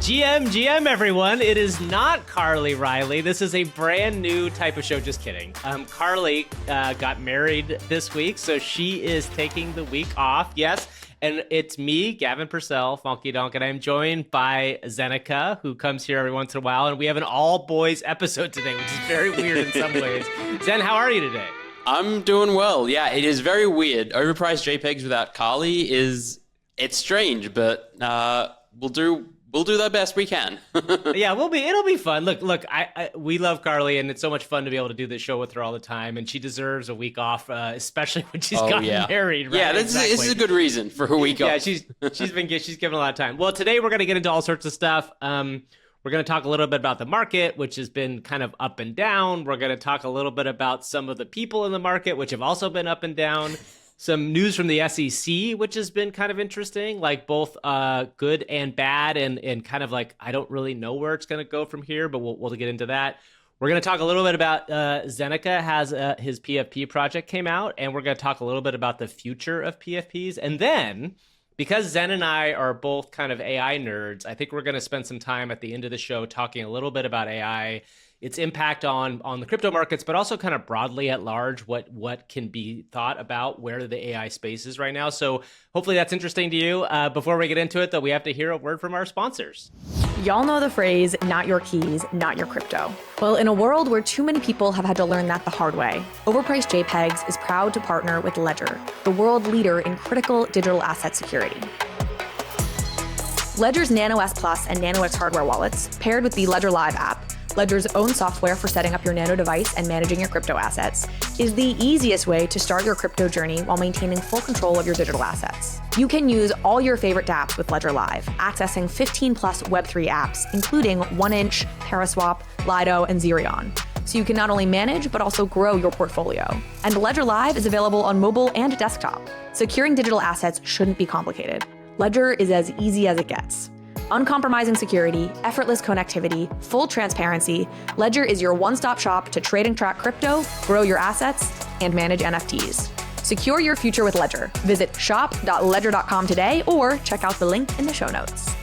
GM, everyone. It is not Carly Riley. This is a brand new type of show. Just kidding. Carly got married this week, so she is taking the week off. Yes, and it's me, Gavin Purcell, Funky Donk, and I'm joined by Zeneca, who comes here every once in a while, and we have an all-boys episode today, which is very weird in some ways. Zen, how are you today? I'm doing well. Yeah, it is very weird. Overpriced JPEGs without Carly it's strange, but we'll do the best we can. Yeah, it'll be fun. Look, we love Carly, and it's so much fun to be able to do this show with her all the time, and she deserves a week off, especially when she's gotten married. Right? Yeah, this is a good reason for a week off. Yeah, she's given a lot of time. Well, today we're going to get into all sorts of stuff. We're going to talk a little bit about the market, which has been kind of up and down. We're going to talk a little bit about some of the people in the market, which have also been up and down. Some news from the SEC, which has been kind of interesting, like both good and bad, and kind of like I don't really know where it's going to go from here, but we'll get into that. We're going to talk a little bit about Zeneca has his PFP project came out, and we're going to talk a little bit about the future of PFPs. And then, because Zen and I are both kind of AI nerds, I think we're going to spend some time at the end of the show talking a little bit about AI, its impact on the crypto markets, but also kind of broadly at large, what can be thought about where the AI space is right now. So hopefully that's interesting to you. Before we get into it, though, we have to hear a word from our sponsors. Y'all know the phrase, not your keys, not your crypto. Well, in a world where too many people have had to learn that the hard way, Overpriced JPEGs is proud to partner with Ledger, the world leader in critical digital asset security. Ledger's Nano S Plus and Nano X hardware wallets, paired with the Ledger Live app, Ledger's own software for setting up your Nano device and managing your crypto assets, is the easiest way to start your crypto journey while maintaining full control of your digital assets. You can use all your favorite dApps with Ledger Live, accessing 15 plus Web3 apps, including 1inch, Paraswap, Lido, and Zerion. So you can not only manage, but also grow your portfolio. And Ledger Live is available on mobile and desktop. Securing digital assets shouldn't be complicated. Ledger is as easy as it gets. Uncompromising security, effortless connectivity, full transparency, Ledger is your one-stop shop to trade and track crypto, grow your assets, and manage NFTs. Secure your future with Ledger. Visit shop.ledger.com today or check out the link in the show notes.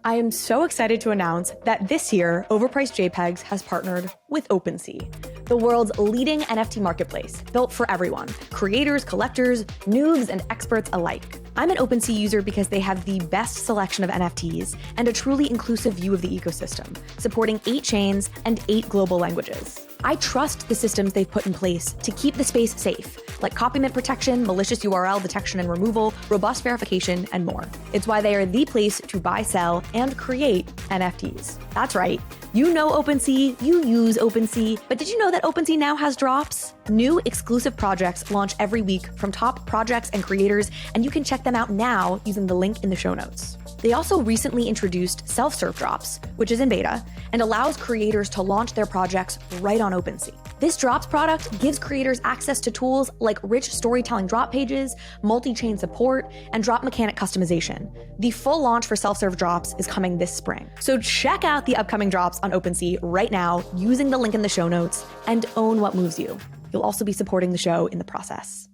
I am so excited to announce that this year, Overpriced JPEGs has partnered with OPENSEA, the world's leading NFT marketplace, built for everyone, creators, collectors, noobs, and experts alike. I'm an OpenSea user because they have the best selection of NFTs and a truly inclusive view of the ecosystem, supporting 8 chains and 8 global languages. I trust the systems they've put in place to keep the space safe, like copyright protection, malicious URL detection and removal, robust verification, and more. It's why they are the place to buy, sell, and create NFTs. That's right. You know OpenSea, you use OpenSea, but did you know that OpenSea now has drops? New exclusive projects launch every week from top projects and creators, and you can check them out now using the link in the show notes. They also recently introduced self-serve drops, which is in beta, and allows creators to launch their projects right on OpenSea. This drops product gives creators access to tools like rich storytelling drop pages, multi-chain support, and drop mechanic customization. The full launch for self-serve drops is coming this spring. So check out the upcoming drops on OpenSea right now using the link in the show notes and own what moves you. You'll also be supporting the show in the process.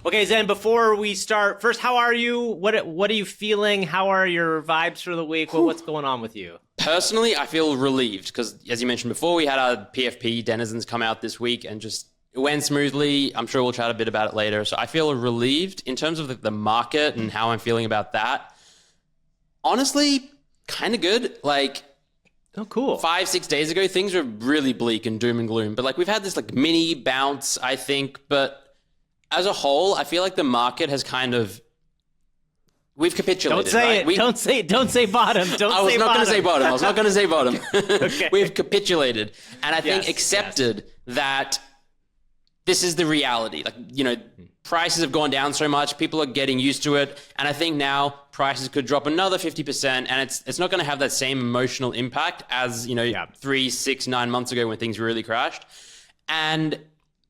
Okay, Zen, before we start, first, how are you? What are you feeling? How are your vibes for the week? What's going on with you? Personally, I feel relieved because, as you mentioned before, we had our PFP denizens come out this week and just it went smoothly. I'm sure we'll chat a bit about it later. So I feel relieved in terms of the market and how I'm feeling about that. Honestly, kind of good. Like, oh, cool. 5-6 days ago, things were really bleak and doom and gloom. But like we've had this like mini bounce, I think. But as a whole, I feel like the market has kind of we've capitulated. Don't say right? it. Don't say it. Don't say bottom. I was not going to say bottom. I was not going to say bottom. Okay. We've capitulated, and I think accepted that this is the reality. Like, you know, prices have gone down so much, people are getting used to it, and I think now prices could drop another 50%, and it's not going to have that same emotional impact as 3, 6, 9 months ago when things really crashed. And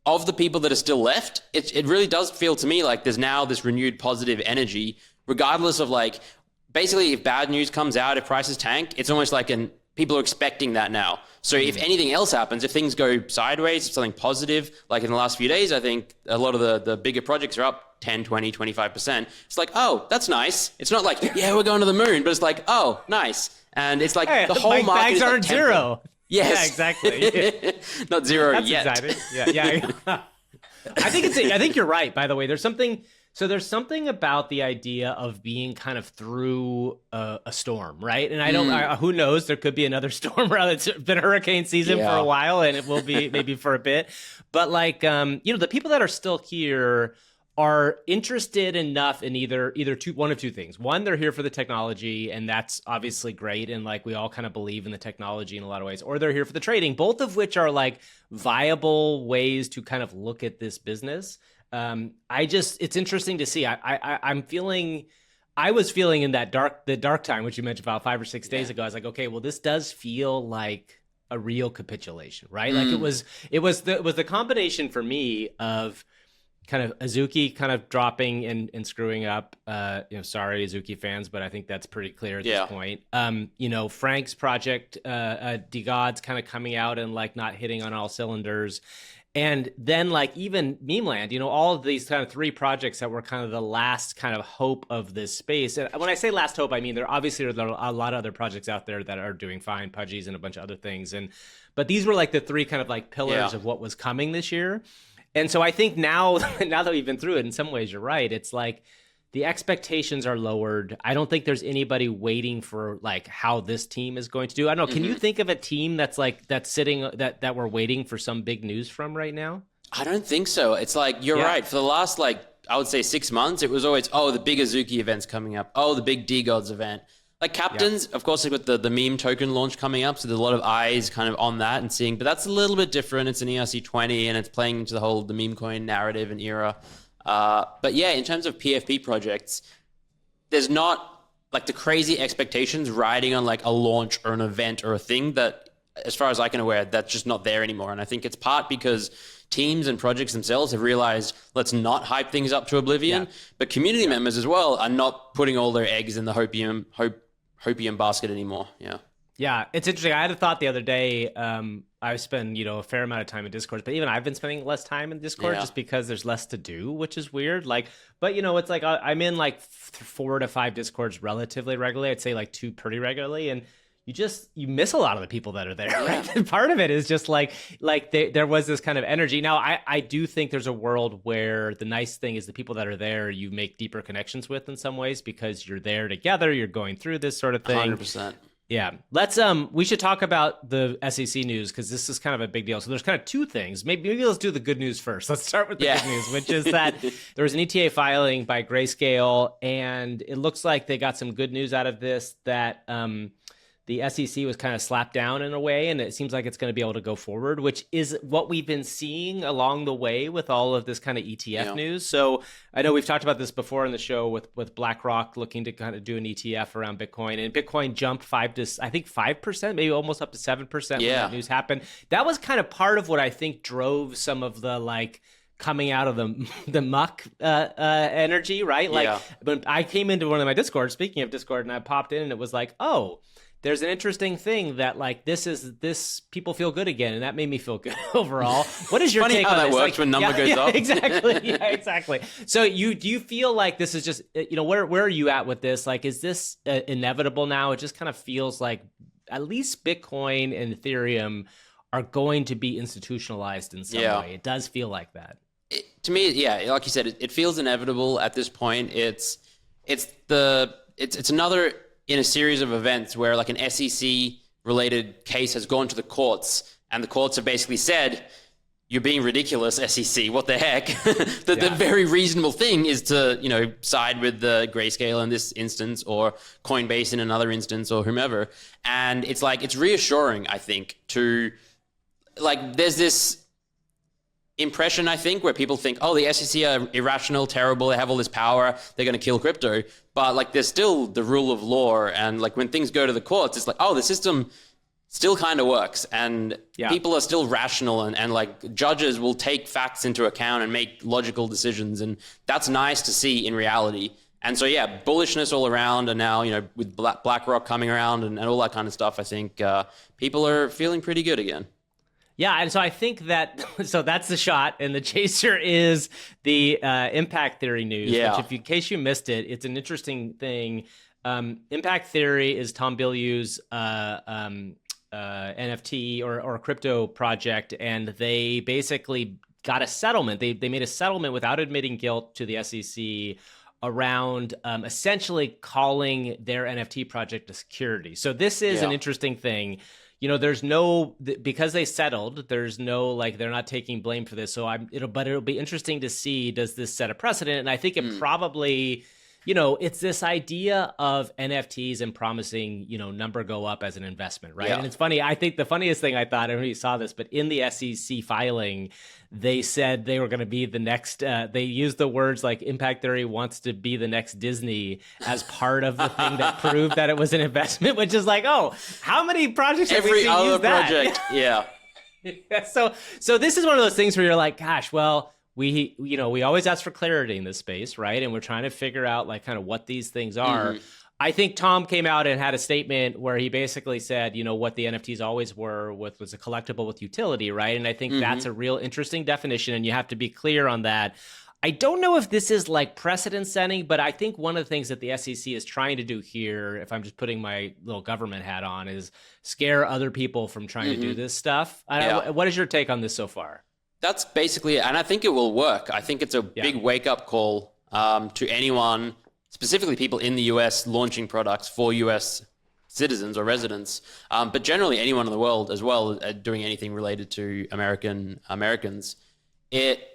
of the people that are still left, it really does feel to me like there's now this renewed positive energy, regardless of like, basically if bad news comes out, if prices tank, it's almost like people are expecting that now. So if anything else happens, if things go sideways, if something positive, like in the last few days, I think a lot of the bigger projects are up 10, 20, 25%. It's like, oh, that's nice. It's not like, yeah, we're going to the moon, but it's like, oh, nice. And it's like the whole market bags is like aren't zero. Yes. Yeah, exactly. Not zero That's yet. exciting. Yeah. I think you're right, by the way. There's something about the idea of being kind of through a storm, right? And I don't, who knows, there could be another storm around. It's been hurricane season for a while, and it will be maybe for a bit. But like, the people that are still here are interested enough in either one of two things. One, they're here for the technology, and that's obviously great. And like, we all kind of believe in the technology in a lot of ways, or they're here for the trading, both of which are like viable ways to kind of look at this business. It's interesting to see. I was feeling in the dark time, which you mentioned about 5 or 6 days ago. I was like, okay, well, this does feel like a real capitulation, right? Like it was the combination for me of kind of Azuki kind of dropping and screwing up. Sorry, Azuki fans, but I think that's pretty clear at this point. Frank's project, DeGod's kind of coming out and like not hitting on all cylinders. And then like even Memeland, all of these kind of 3 projects that were kind of the last kind of hope of this space. And when I say last hope, I mean, there obviously are a lot of other projects out there that are doing fine, Pudgies and a bunch of other things. But these were like the 3 kind of like pillars of what was coming this year. And so I think now that we've been through it, in some ways you're right. It's like the expectations are lowered. I don't think there's anybody waiting for like how this team is going to do. I don't know. Can you think of a team that's sitting that we're waiting for some big news from right now? I don't think so. It's like, you're right. For the last, like, I would say 6 months, it was always, the big Azuki event's coming up. Oh, the big DeGods event. Like Captains, of course, like with the meme token launch coming up, so there's a lot of eyes kind of on that and seeing, but that's a little bit different. It's an ERC20 and it's playing into the meme coin narrative and era. But yeah, in terms of PFP projects, there's not like the crazy expectations riding on like a launch or an event or a thing that, as far as I can aware, that's just not there anymore. And I think it's part because teams and projects themselves have realized, let's not hype things up to oblivion, but community members as well are not putting all their eggs in the hopium basket anymore. Yeah, it's interesting. I had a thought the other day. I spend, a fair amount of time in Discord, but even I've been spending less time in Discord just because there's less to do, which is weird. Like, but it's like I'm in like 4 to 5 Discords relatively regularly. I'd say like 2 pretty regularly, and you miss a lot of the people that are there, right? And part of it is just like there was this kind of energy. Now, I do think there's a world where the nice thing is the people that are there, you make deeper connections with in some ways because you're there together, you're going through this sort of thing. 100%. Yeah. We should talk about the SEC news because this is kind of a big deal. So there's kind of 2 things. Maybe let's do the good news first. Let's start with the good news, which is that there was an ETA filing by Grayscale, and it looks like they got some good news out of this, that the SEC was kind of slapped down in a way, and it seems like it's going to be able to go forward, which is what we've been seeing along the way with all of this kind of ETF news. So I know we've talked about this before in the show with BlackRock looking to kind of do an ETF around Bitcoin, and Bitcoin jumped 5%, maybe almost up to 7% when that news happened. That was kind of part of what I think drove some of the like coming out of the muck energy, right? Like, when I came into one of my Discords, speaking of Discord, and I popped in and it was like, oh, there's an interesting thing that like this people feel good again, and that made me feel good overall. What is your take on this? Funny how that works when number goes up. Exactly. Yeah, exactly. So do you feel like this is just where are you at with this? Like, is this inevitable now? It just kind of feels like at least Bitcoin and Ethereum are going to be institutionalized in some way. It does feel like that. To me, like you said, it feels inevitable at this point. It's another in a series of events where like an SEC related case has gone to the courts, and the courts have basically said, you're being ridiculous, SEC, what the heck? The very reasonable thing is to, side with the Grayscale in this instance, or Coinbase in another instance, or whomever. And it's like, it's reassuring, I think, to like, there's this impression, I think, where people think, oh, the SEC are irrational, terrible, they have all this power, they're going to kill crypto. But like, there's still the rule of law. And like, when things go to the courts, it's like, oh, the system still kind of works. And people are still rational, and like, judges will take facts into account and make logical decisions. And that's nice to see in reality. And so, yeah, bullishness all around. And now, with BlackRock coming around and all that kind of stuff, I think people are feeling pretty good again. Yeah, and so I think so that's the shot, and the chaser is the impact theory news. Yeah. Which, in case you missed it, it's an interesting thing. Impact theory is Tom Bilyeu's NFT or crypto project, and they basically got a settlement. They made a settlement without admitting guilt to the SEC around essentially calling their NFT project a security. So this is an interesting thing. There's because they settled, there's no, they're not taking blame for this. So it'll be interesting to see, does this set a precedent? And I think it probably, it's this idea of NFTs and promising, number go up as an investment, right? Yeah. And it's funny. I think the funniest thing I thought, I don't know if you saw this, but in the SEC filing, they said they were going to be the next, they used the words like Impact Theory wants to be the next Disney as part of the thing that proved that it was an investment, which is like, oh, how many projects have we seen use that? Every other project, yeah. So this is one of those things where you're like, gosh, well, we always ask for clarity in this space, right? And we're trying to figure out kind of what these things are. Mm-hmm. I think Tom came out and had a statement where he basically said, what the NFTs always were was a collectible with utility, right? And I think that's a real interesting definition, and you have to be clear on that. I don't know if this is precedent setting, but I think one of the things that the SEC is trying to do here, if I'm just putting my little government hat on, is scare other people from trying to do this stuff. What is your take on this so far? That's basically it, and I think it will work. I think it's a big wake-up call to anyone, specifically people in the US launching products for US citizens or residents, but generally anyone in the world as well doing anything related to Americans. It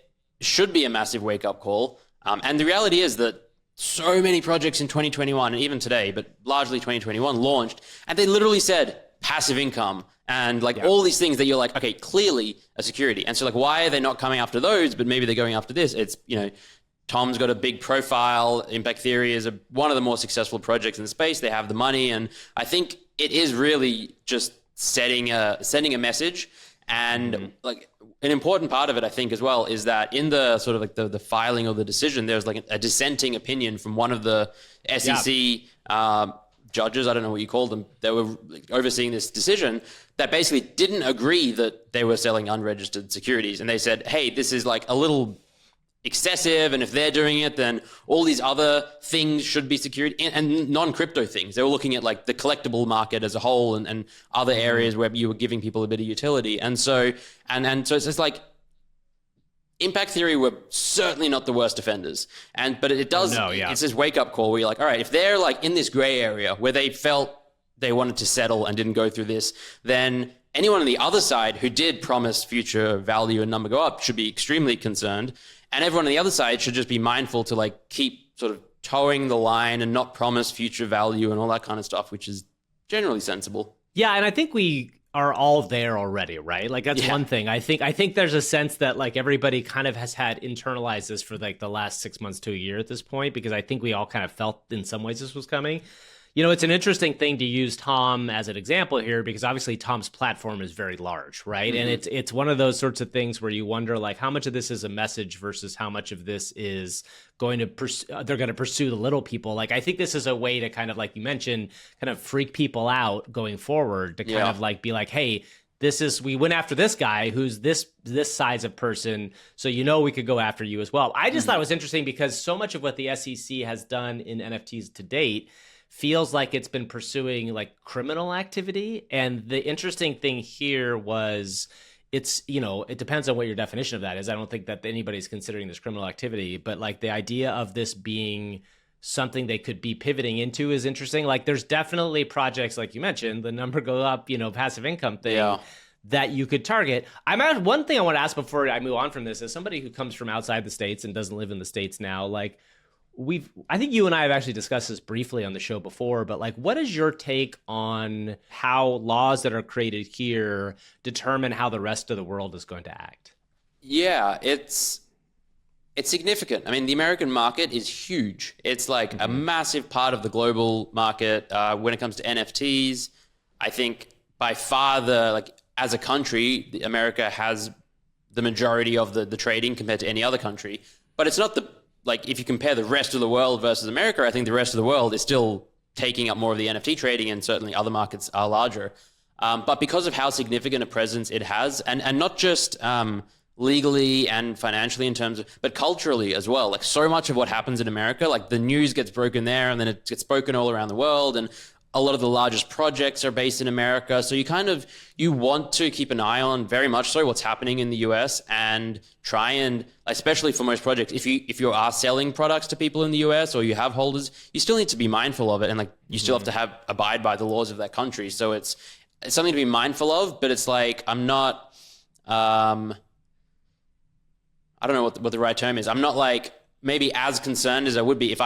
should be a massive wake-up call. And the reality is that so many projects in 2021, and even today, but largely 2021, launched, and they literally said passive income and all these things that you're like, okay, clearly a security. And so why are they not coming after those, but maybe they're going after this? It's, Tom's got a big profile. Impact Theory is one of the more successful projects in the space. They have the money. And I think it is really just sending a message. And an important part of it, I think, as well, is that in the sort of the filing or the decision, there's a dissenting opinion from one of the SEC judges, I don't know what you call them, that were overseeing this decision, that basically didn't agree that they were selling unregistered securities. And they said, hey, this is a little excessive, and if they're doing it, then all these other things should be security, and non-crypto things. They were looking at the collectible market as a whole and other areas where you were giving people a bit of utility. And so so it's just Impact Theory were certainly not the worst offenders. But it does, it's this wake-up call where you're all right, if they're in this gray area where they felt they wanted to settle and didn't go through this, then anyone on the other side who did promise future value and number go up should be extremely concerned. And everyone on the other side should just be mindful to keep sort of towing the line and not promise future value and all that kind of stuff, which is generally sensible. Yeah, and I think we are all there already, right? That's one thing. I think there's a sense that everybody kind of has had internalized this for the last 6 months to a year at this point, because I think we all kind of felt in some ways this was coming. It's an interesting thing to use Tom as an example here, because obviously Tom's platform is very large, right? Mm-hmm. And it's one of those sorts of things where you wonder how much of this is a message versus how much of this is going to they're going to pursue the little people. I think this is a way to kind of, like you mentioned, kind of freak people out going forward, to kind of be hey, we went after this guy who's this size of person, so we could go after you as well. I just thought it was interesting because so much of what the SEC has done in NFTs to date feels like it's been pursuing criminal activity. And the interesting thing here was it depends on what your definition of that is. I don't think that anybody's considering this criminal activity, but the idea of this being something they could be pivoting into is interesting. There's definitely projects, like you mentioned, the number go up, passive income thing that you could target. One thing I want to ask before I move on from this, as somebody who comes from outside the States and doesn't live in the States now, I think you and I have actually discussed this briefly on the show before, but what is your take on how laws that are created here determine how the rest of the world is going to act? Yeah, it's significant. I mean, the American market is huge. It's a massive part of the global market. When it comes to NFTs, I think by far as a country, America has the majority of the trading compared to any other country, but it's not the like if you compare the rest of the world versus America, I think the rest of the world is still taking up more of the NFT trading, and certainly other markets are larger. But because of how significant a presence it has, and not just legally and financially in terms of, but culturally as well. Like so much of what happens in America, like the news gets broken there and then it gets spoken all around the world. And a lot of the largest projects are based in America. So you want to keep an eye on very much so what's happening in the US and try and, especially for most projects, if you are selling products to people in the US or you have holders, you still need to be mindful of it. And like, you still have to abide by the laws of that country. So it's something to be mindful of, but it's like, I'm not, I don't know what the right term is. I'm not like maybe as concerned as I would be if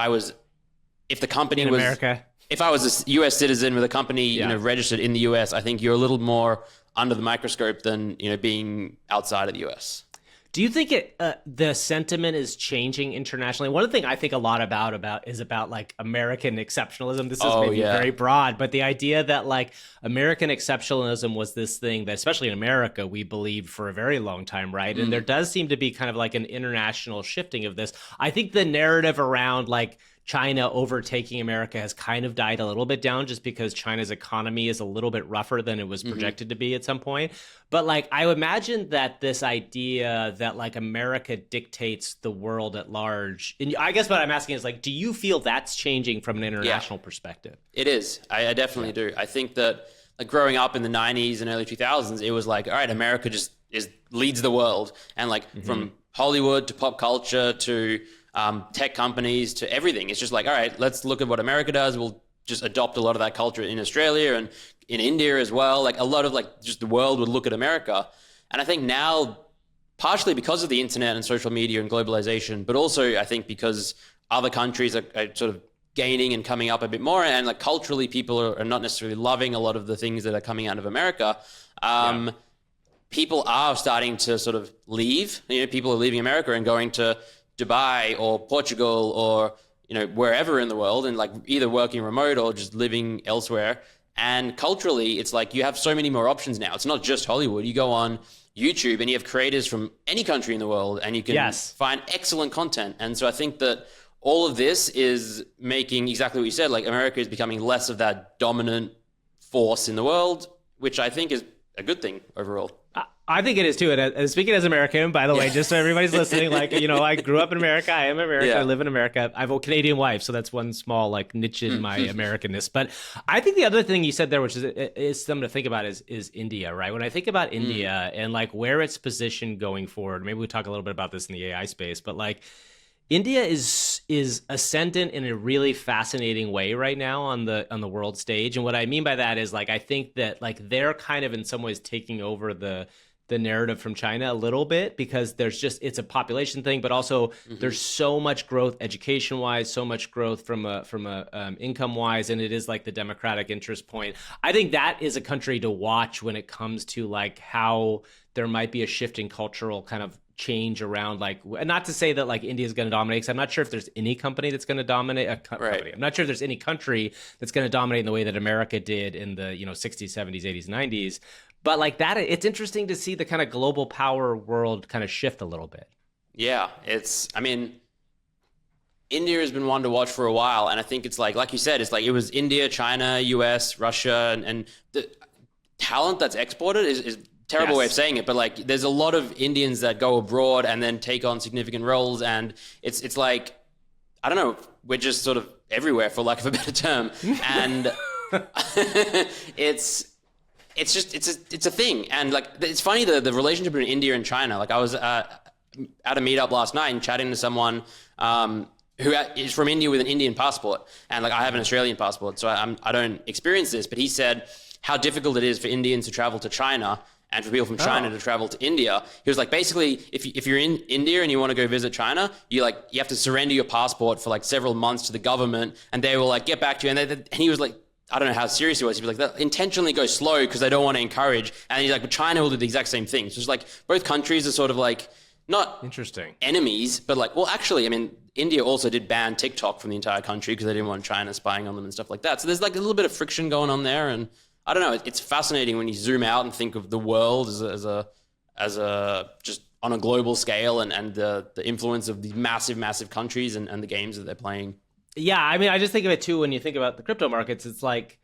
the company in was America. If I was a US citizen with a company, registered in the US, I think you're a little more under the microscope than, being outside of the US. Do you think the sentiment is changing internationally? One of the things I think a lot about is about like American exceptionalism. This is maybe very broad, but the idea that like American exceptionalism was this thing that, especially in America, we believed for a very long time, right? And there does seem to be kind of like an international shifting of this. I think the narrative around like China overtaking America has kind of died a little bit down just because China's economy is a little bit rougher than it was projected to be at some point. But like, I would imagine that this idea that like America dictates the world at large, and I guess what I'm asking is like, do you feel that's changing from an international perspective? It is. I definitely do. I think that like growing up in the 90s and early 2000s, it was like, all right, America just leads the world. And like from Hollywood to pop culture to tech companies to everything. It's just like, all right, let's look at what America does. We'll just adopt a lot of that culture in Australia and in India as well. Like a lot of like just the world would look at America. And I think now, partially because of the internet and social media and globalization, but also I think because other countries are sort of gaining and coming up a bit more, and like culturally people are not necessarily loving a lot of the things that are coming out of America. People are starting to sort of leave. People are leaving America and going to Dubai or Portugal or wherever in the world, and like either working remote or just living elsewhere. And culturally, it's like you have so many more options now. It's not just Hollywood. You go on YouTube and you have creators from any country in the world, and you can find excellent content. And so I think that all of this is making exactly what you said. Like America is becoming less of that dominant force in the world, which I think is a good thing overall. I think it is too. And speaking as American, by the way, just so everybody's listening, like, I grew up in America. I am American. I live in America. I have a Canadian wife, so that's one small like niche in my Americanness. But I think the other thing you said there, which is something to think about, is India, right? When I think about India and like where it's positioned going forward, maybe we talk a little bit about this in the AI space, but like India is ascendant in a really fascinating way right now on the world stage. And what I mean by that is like I think that like they're kind of in some ways taking over the narrative from China a little bit, because it's a population thing, but also there's so much growth education wise, so much growth from a income wise, and it is like the democratic interest point. I think that is a country to watch when it comes to like how there might be a shift in cultural kind of change around, like, not to say that like India is going to dominate, because I'm not sure if there's any company that's going to dominate a company. I'm not sure if there's any country that's going to dominate in the way that America did in the 60s, 70s, 80s, 90s. But like that, it's interesting to see the kind of global power world kind of shift a little bit. Yeah, India has been one to watch for a while. And I think it's like you said, it's like it was India, China, US, Russia, and the talent that's exported is terrible way of saying it. But like there's a lot of Indians that go abroad and then take on significant roles. And it's like, I don't know, we're just sort of everywhere, for lack of a better term. And it's a thing. And like, it's funny, the relationship between India and China. Like I was at a meetup last night and chatting to someone who is from India with an Indian passport. And like, I have an Australian passport, so I don't experience this, but he said how difficult it is for Indians to travel to China and for people from China to travel to India. He was like, basically, if you're in India and you want to go visit China, you have to surrender your passport for like several months to the government, and they will like get back to you. And he was like, I don't know how serious he was. He was like, they intentionally go slow because they don't want to encourage. And he's like, but China will do the exact same thing. So it's like both countries are sort of like not enemies, but like, well, actually, India also did ban TikTok from the entire country because they didn't want China spying on them and stuff like that. So there's like a little bit of friction going on there. And I don't know, it's fascinating when you zoom out and think of the world as a just on a global scale and the influence of these massive countries and the games that they're playing. Yeah, I mean, I just think of it too when you think about the crypto markets. It's like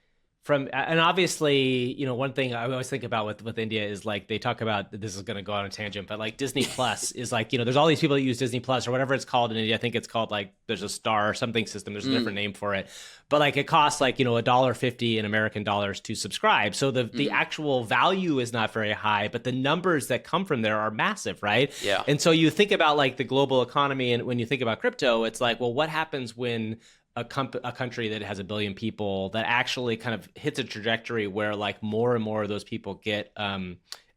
and obviously, one thing I always think about with India is like they talk about, this is going to go on a tangent, but like Disney Plus is like, there's all these people that use Disney Plus or whatever it's called in India. I think it's called like, there's a star or something system. There's a different name for it. But like it costs like, $1.50 in American dollars to subscribe. So the actual value is not very high, but the numbers that come from there are massive, right? Yeah. And so you think about like the global economy, and when you think about crypto, it's like, well, what happens when a country that has 1 billion people that actually kind of hits a trajectory where like more and more of those people get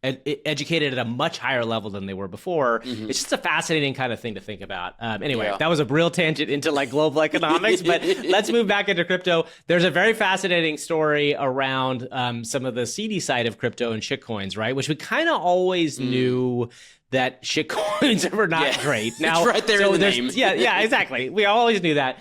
educated at a much higher level than they were before. It's just a fascinating kind of thing to think about. Anyway, that was a real tangent into like global economics, but let's move back into crypto. There's a very fascinating story around some of the seedy side of crypto and shitcoins, right? Which we kind of always knew that shitcoins were not great. Now, it's right there in the name. Yeah, exactly. We always knew that.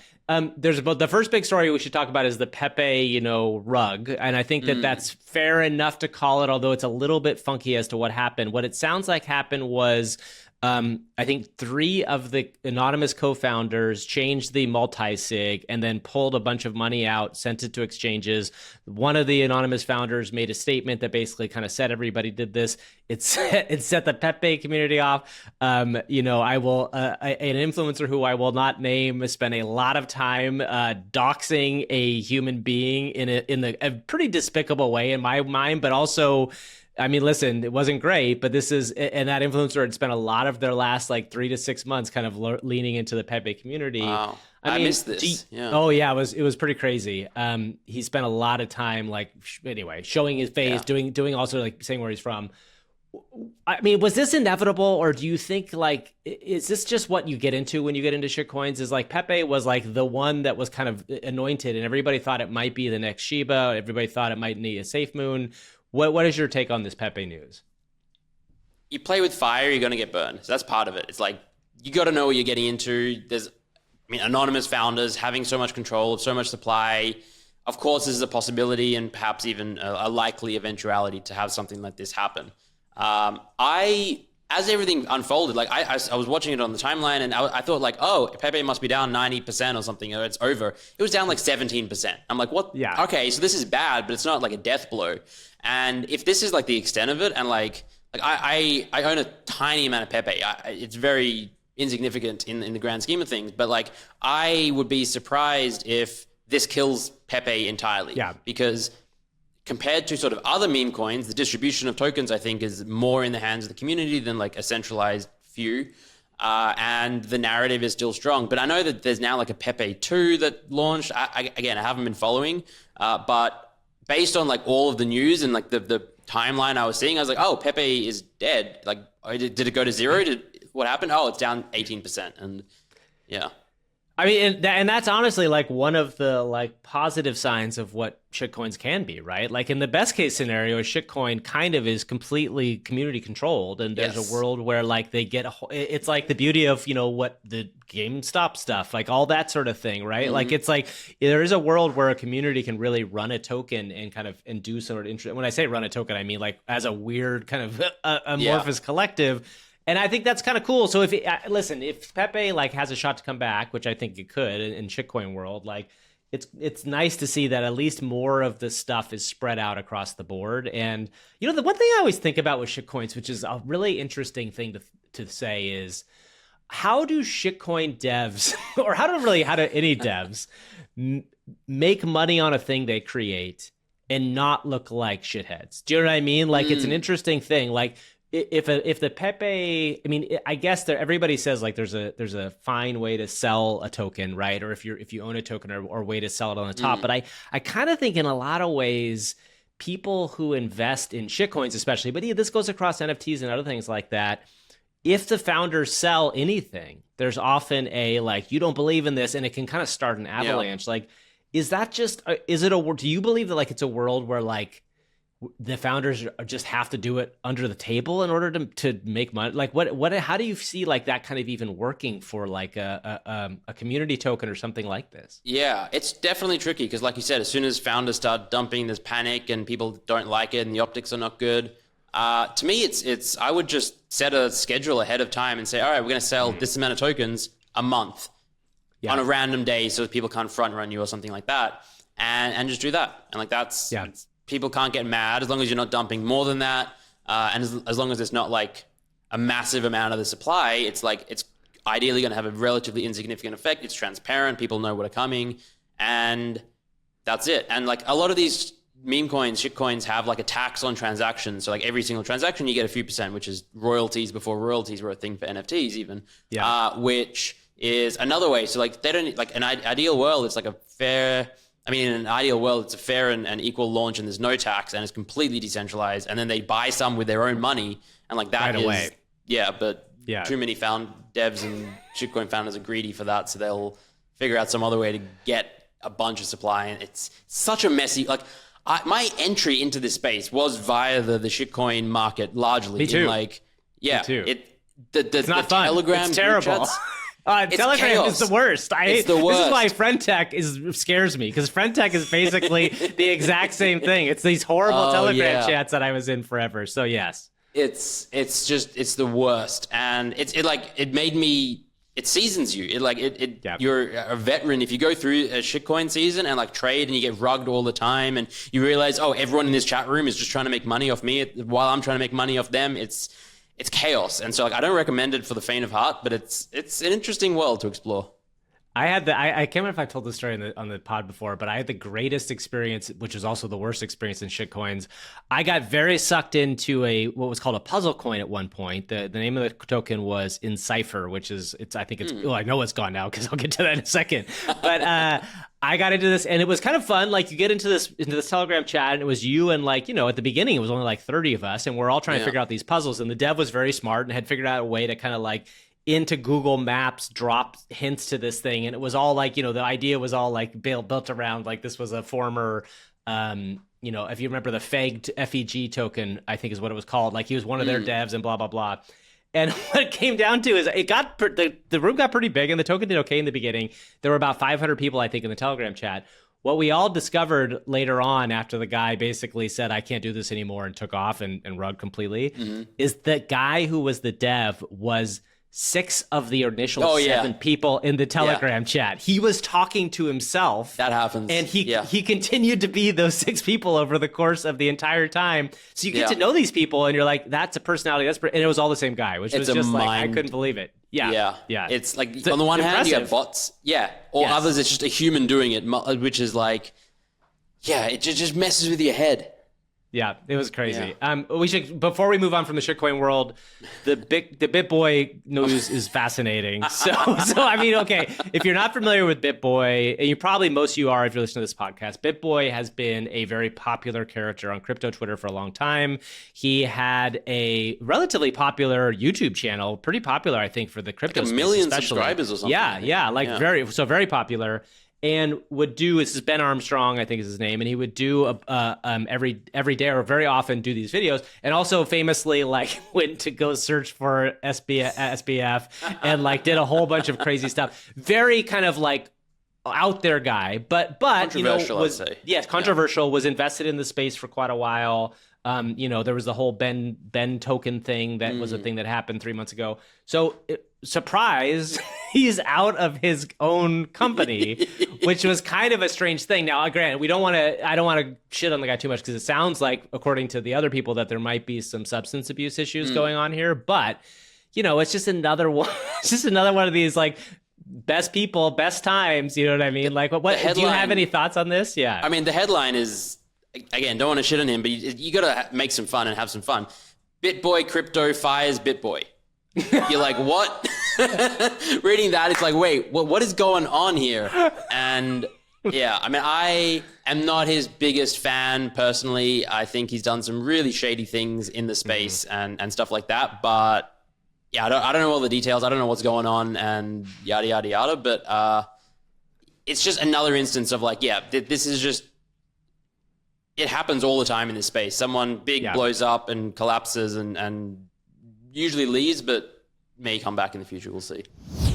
There's about the first big story we should talk about is the Pepe, rug. And I think that that's fair enough to call it, although it's a little bit funky as to what happened. What it sounds like happened was, I think 3 of the anonymous co-founders changed the multi-sig and then pulled a bunch of money out, sent it to exchanges. One of the anonymous founders made a statement that basically kind of said everybody did this. It set the Pepe community off. I will an influencer who I will not name spent a lot of time doxing a human being in a pretty despicable way in my mind, but also, I mean, listen, it wasn't great, but and that influencer had spent a lot of their last like 3 to 6 months kind of leaning into the Pepe community. Wow. I missed this. Yeah. Oh yeah, it was pretty crazy. He spent a lot of time showing his face, doing also like saying where he's from. I mean, was this inevitable, or do you think like, is this just what you get into when you get into shitcoins? Is like Pepe was like the one that was kind of anointed, and everybody thought it might be the next Shiba. Everybody thought it might need a safe moon. What is your take on this Pepe news? You play with fire, you're going to get burned. So that's part of it. It's like, you got to know what you're getting into. There's, anonymous founders having so much control, so much supply. Of course, this is a possibility and perhaps even a likely eventuality to have something like this happen. As everything unfolded, like I was watching it on the timeline, and I thought like, oh, Pepe must be down 90% or something, or it's over. It was down like 17%. I'm like, what? Yeah. Okay, so this is bad, but it's not like a death blow. And if this is like the extent of it, and like I own a tiny amount of Pepe. It's very insignificant in the grand scheme of things, but like I would be surprised if this kills Pepe entirely. Yeah. Because compared to sort of other meme coins, the distribution of tokens, I think, is more in the hands of the community than like a centralized few. And the narrative is still strong. But I know that there's now like a Pepe 2 that launched. I haven't been following. But based on like all of the news and like the timeline I was seeing, I was like, oh, Pepe is dead. Like, did it go to 0? What happened? Oh, it's down 18%. And yeah. I mean, and that's honestly like one of the like positive signs of what shitcoins can be, right? Like in the best case scenario, a shitcoin kind of is completely community controlled, and there's a world where like they get it's like the beauty of what the GameStop stuff, like all that sort of thing, right? Like it's like there is a world where a community can really run a token and kind of do sort of interest. When I say run a token, I mean like as a weird kind of amorphous collective. And I think that's kind of cool. So if Pepe like has a shot to come back, which I think it could in shitcoin world, like it's nice to see that at least more of the stuff is spread out across the board. And the one thing I always think about with shitcoins, which is a really interesting thing to say, is how do shitcoin devs or how do any devs make money on a thing they create and not look like shitheads? Do you know what I mean? Like it's an interesting thing. Like if the Pepe, I mean, I guess everybody says like there's a fine way to sell a token, right? Or if you own a token or way to sell it on the top. But I kind of think in a lot of ways, people who invest in shitcoins especially, but this goes across NFTs and other things like that. If the founders sell anything, there's often a like, you don't believe in this, and it can kind of start an avalanche. Like, is that just, do you believe that like it's a world where like the founders just have to do it under the table in order to make money? Like how do you see like that kind of even working for like a community token or something like this? Yeah, it's definitely tricky because like you said, as soon as founders start dumping, there's panic and people don't like it and the optics are not good. To me, it's I would just set a schedule ahead of time and say, all right, we're going to sell this amount of tokens a month on a random day so people can't front run you or something like that. And just do that. And like people can't get mad as long as you're not dumping more than that. And as long as it's not like a massive amount of the supply, it's ideally going to have a relatively insignificant effect. It's transparent. People know what are coming. And that's it. And like a lot of these meme coins, shit coins have like a tax on transactions. So like every single transaction you get a few percent, which is royalties before royalties were a thing for NFTs even, which is another way. So like they don't like an ideal world. It's like a fair, in an ideal world, it's a fair and equal launch and there's no tax and it's completely decentralized. And then they buy some with their own money. And like that is, too many devs and shitcoin founders are greedy for that. So they'll figure out some other way to get a bunch of supply. And it's such a messy, my entry into this space was via the shitcoin market largely. Me too. Me too. It's not fun. Telegram it's terrible. Telegram chaos. is the worst. It's the worst. This is why friend tech scares me, because friend tech is basically the exact same thing. It's these horrible Telegram chats that I was in forever. So yes, it's the worst, and it made me. It seasons you. You're a veteran. If you go through a shitcoin season and like trade and you get rugged all the time and you realize, everyone in this chat room is just trying to make money off me while I'm trying to make money off them. It's chaos. And so I don't recommend it for the faint of heart, but it's an interesting world to explore. I can't remember if I told this story on the pod before, but I had the greatest experience, which was also the worst experience in shitcoins. I got very sucked into what was called a puzzle coin at one point. The name of the token was Encipher, which is I know it's gone now because I'll get to that in a second. But I got into this and it was kind of fun. Like you get into this Telegram chat and it was you and at the beginning it was only like 30 of us and we're all trying to figure out these puzzles. And the dev was very smart and had figured out a way to kind of into Google Maps drop hints to this thing. And it was all the idea was all built around this was a former, if you remember the FEG token, I think is what it was called. He was one of their devs and blah, blah, blah. And what it came down to is the room got pretty big and the token did okay in the beginning. There were about 500 people, I think, in the Telegram chat. What we all discovered later on after the guy basically said, I can't do this anymore and took off and rugged completely, is the guy who was the dev was 6 of the initial 7 people in the Telegram chat. He was talking to himself. That happens. And he continued to be those 6 people over the course of the entire time. So you get to know these people and you're like, that's a personality. And it was all the same guy, which was just I couldn't believe it. Yeah. It's on the one hand, you have bots. Yeah. Or others, it's just a human doing it, which is it just messes with your head. Yeah, it was crazy. We should, before we move on from the shitcoin world, the BitBoy news is fascinating. So okay, if you're not familiar with BitBoy, and most of you are if you're listening to this podcast, BitBoy has been a very popular character on crypto Twitter for a long time. He had a relatively popular YouTube channel, pretty popular, I think, for the crypto space, 1 million subscribers or something. Very popular. And would do, this is Ben Armstrong, I think is his name, and he would do every day or very often do these videos, and also famously went to go search for SBF and did a whole bunch of crazy stuff. Very kind of out there guy, but controversial, I'd say. Yes, controversial. Was invested in the space for quite a while. There was the whole Ben token thing that was a thing that happened 3 months ago. So surprise, he's out of his own company, which was kind of a strange thing. Now, granted, I don't want to shit on the guy too much because it sounds like, according to the other people, that there might be some substance abuse issues going on here. But, it's just another one. It's just another one of these best people, best times. You know what I mean? What do you have any thoughts on this? Yeah. The headline is, again, don't want to shit on him, but you got to make some fun and have some fun. BitBoy crypto fires BitBoy. You're like, what? Reading that, it's wait, what is going on here? And I am not his biggest fan personally. I think he's done some really shady things in the space and stuff like that. But I don't know all the details. I don't know what's going on and yada, yada, yada. But it's just another instance of this is just, it happens all the time in this space. Someone big blows up and collapses and usually leaves, but may come back in the future. We'll see.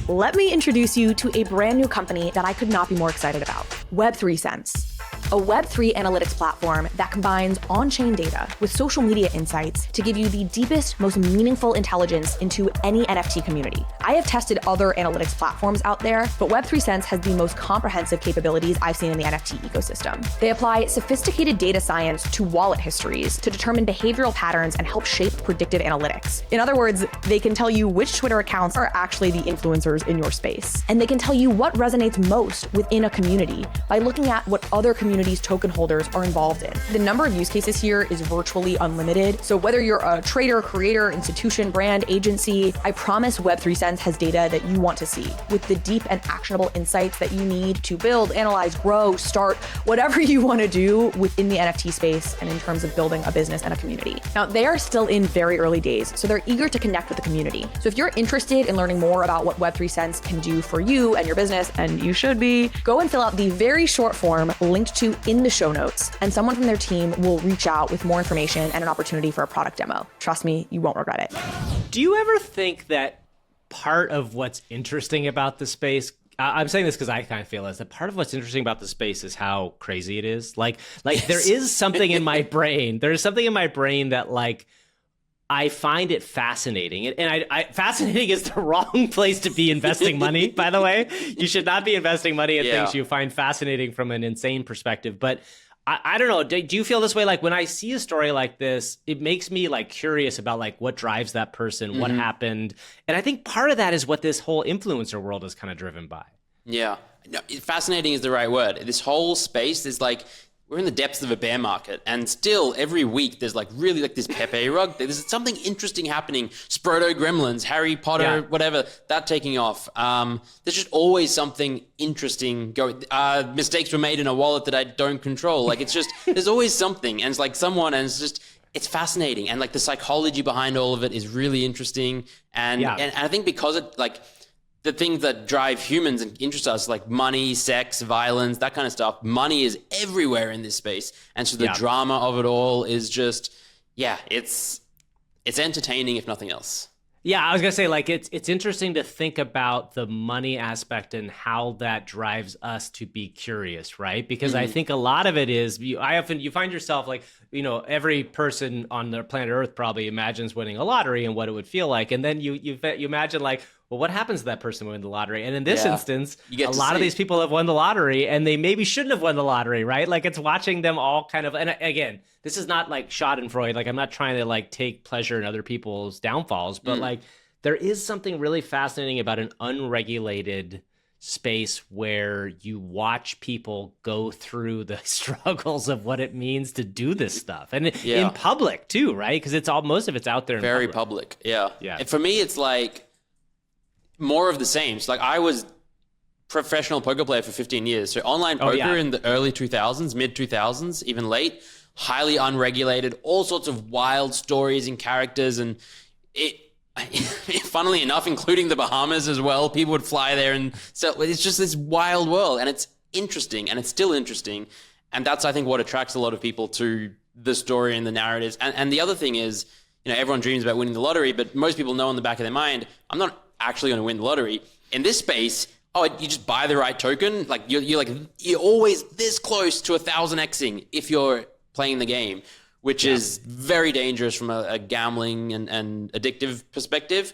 Let me introduce you to a brand new company that I could not be more excited about, Web3 Sense. a Web3 analytics platform that combines on-chain data with social media insights to give you the deepest, most meaningful intelligence into any NFT community. I have tested other analytics platforms out there, but Web3 Sense has the most comprehensive capabilities I've seen in the NFT ecosystem. They apply sophisticated data science to wallet histories to determine behavioral patterns and help shape predictive analytics. In other words, they can tell you which Twitter accounts are actually the influencers in your space. And they can tell you what resonates most within a community by looking at what other communities' token holders are involved in. The number of use cases here is virtually unlimited. So whether you're a trader, creator, institution, brand, agency, I promise Web3 Sense has data that you want to see with the deep and actionable insights that you need to build, analyze, grow, start, whatever you want to do within the NFT space and in terms of building a business and a community. Now, they are still in very early days, so they're eager to connect with the community. So if you're interested in learning more about what Web3 Sense can do for you and your business, and you should be, go and fill out the very short form linked to in the show notes, and someone from their team will reach out with more information and an opportunity for a product demo. Trust me, you won't regret it. Do you ever think that part of what's interesting about the space, I'm saying this because I kind of feel this, that part of what's interesting about the space is how crazy it is. Like yes. There is something in my brain. There's something in my brain that like, I find it fascinating. And fascinating is the wrong place to be investing money, by the way. You should not be investing money in things you find fascinating from an insane perspective. But I don't know. Do you feel this way? Like when I see a story like this, it makes me like curious about like what drives that person, what happened. And I think part of that is what this whole influencer world is kind of driven by. Yeah. No, fascinating is the right word. This whole space is like, we're in the depths of a bear market, and still every week there's like really like this Pepe rug. There's something interesting happening. Sproto Gremlins, Harry Potter, whatever, that taking off. There's just always something interesting going. Mistakes were made in a wallet that I don't control. Like it's just, there's always something, and it's like someone, and it's just, it's fascinating. And like the psychology behind all of it is really interesting. And I think because it like, the things that drive humans and interest us, like money, sex, violence, that kind of stuff, money is everywhere in this space. And so the drama of it all is just, it's entertaining if nothing else. Yeah, I was going to say, like, it's interesting to think about the money aspect and how that drives us to be curious, right? Because I think a lot of it is, you find yourself like, you know, every person on the planet Earth probably imagines winning a lottery and what it would feel like. And then you imagine like, well, what happens to that person who won the lottery? And in this instance, a lot of these people have won the lottery and they maybe shouldn't have won the lottery, right? Like it's watching them all kind of, and again, this is not like Schadenfreude. Like I'm not trying to like take pleasure in other people's downfalls, but like there is something really fascinating about an unregulated space where you watch people go through the struggles of what it means to do this stuff. And in public too, right? Because most of it's out there in very public. Yeah. And for me, it's like, more of the same. So like I was professional poker player for 15 years. So online poker in the early 2000s, mid 2000s, even late, highly unregulated, all sorts of wild stories and characters. And it, funnily enough, including the Bahamas as well, people would fly there. And so it's just this wild world, and it's interesting, and it's still interesting. And that's, I think, what attracts a lot of people to the story and the narratives. And the other thing is, you know, everyone dreams about winning the lottery, but most people know in the back of their mind, I'm not actually going to win the lottery. In this space, you just buy the right token. Like you're always this close to 1,000xing if you're playing the game, which is very dangerous from a gambling and addictive perspective.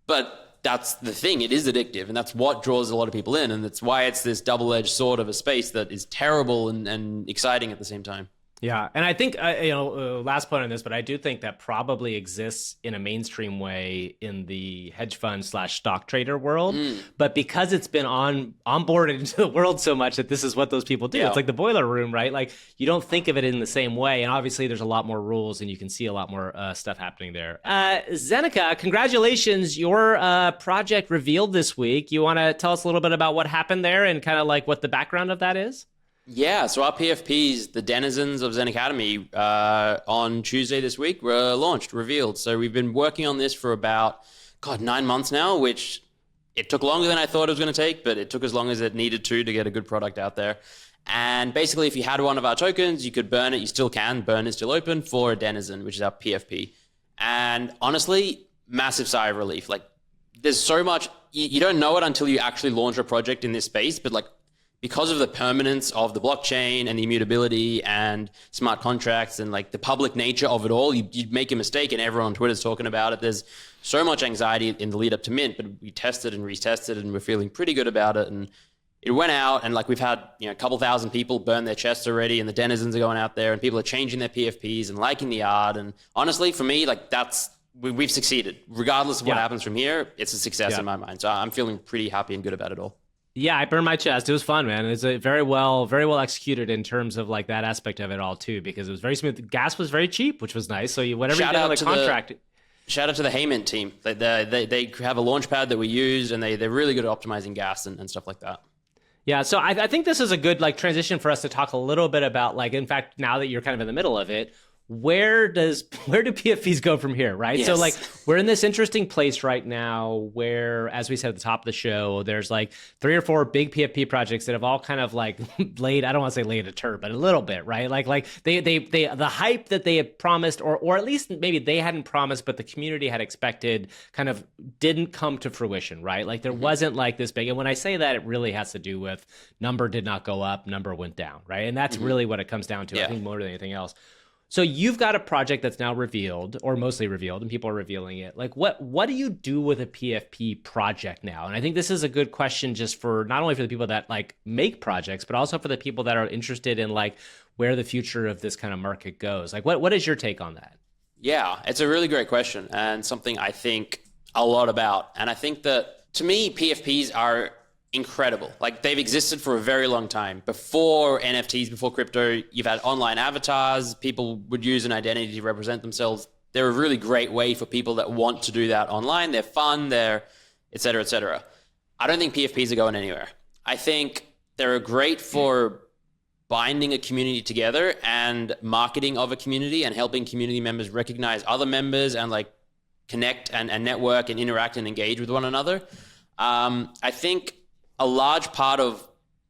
But that's the thing. It is addictive, and that's what draws a lot of people in. And that's why it's this double-edged sword of a space that is terrible and exciting at the same time. Yeah. And I think, last point on this, but I do think that probably exists in a mainstream way in the hedge fund / stock trader world. But because it's been onboarded into the world so much that this is what those people do. It's like the boiler room, right? Like you don't think of it in the same way. And obviously there's a lot more rules and you can see a lot more stuff happening there. Zeneca, congratulations. Your project revealed this week. You want to tell us a little bit about what happened there and kind of like what the background of that is? Yeah, so our PFPs, the denizens of Zen Academy, on Tuesday this week were launched, revealed. So we've been working on this for about, 9 months now, which it took longer than I thought it was going to take, but it took as long as it needed to get a good product out there. And basically, if you had one of our tokens, you could burn it. You still can. Burn is still open for a denizen, which is our PFP. And honestly, massive sigh of relief. Like, there's so much, you don't know it until you actually launch a project in this space, but like, because of the permanence of the blockchain and the immutability and smart contracts and like the public nature of it all, you make a mistake and everyone on Twitter is talking about it. There's so much anxiety in the lead up to mint, but we tested and retested and we're feeling pretty good about it. And it went out and like we've had, a couple thousand people burn their chests already and the denizens are going out there and people are changing their PFPs and liking the art. And honestly, for me, like we've succeeded. Regardless of what happens from here, it's a success in my mind. So I'm feeling pretty happy and good about it all. Yeah, I burned my chest. It was fun, man. It's a very well executed in terms of like that aspect of it all too, because it was very smooth. Gas was very cheap, which was nice. So whatever you did on the contract. Shout out to the Haymint team. They have a launch pad that we use, and they're really good at optimizing gas and stuff like that. Yeah, so I think this is a good like transition for us to talk a little bit about like, in fact, now that you're kind of in the middle of it, where do PFPs go from here, right? Yes. So like we're in this interesting place right now where, as we said at the top of the show, there's like 3 or 4 big PFP projects that have all kind of like laid, I don't want to say laid a turd, but a little bit, right? Like they the hype that they had promised, or at least maybe they hadn't promised, but the community had expected, kind of didn't come to fruition, right? Like there wasn't like this big, and when I say that, it really has to do with number did not go up, number went down, right? And that's really what it comes down to, I think, more than anything else. So you've got a project that's now revealed, or mostly revealed, and people are revealing it. Like, what do you do with a PFP project now? And I think this is a good question just for not only for the people that like make projects, but also for the people that are interested in like where the future of this kind of market goes. Like, what is your take on that? Yeah, it's a really great question and something I think a lot about. And I think that to me, PFPs are incredible. Like they've existed for a very long time. Before NFTs, before crypto, you've had online avatars. People would use an identity to represent themselves. They're a really great way for people that want to do that online. They're fun, they're et cetera, et cetera. I don't think PFPs are going anywhere. I think they're great for binding a community together and marketing of a community and helping community members recognize other members and like connect and network and interact and engage with one another. I think a large part of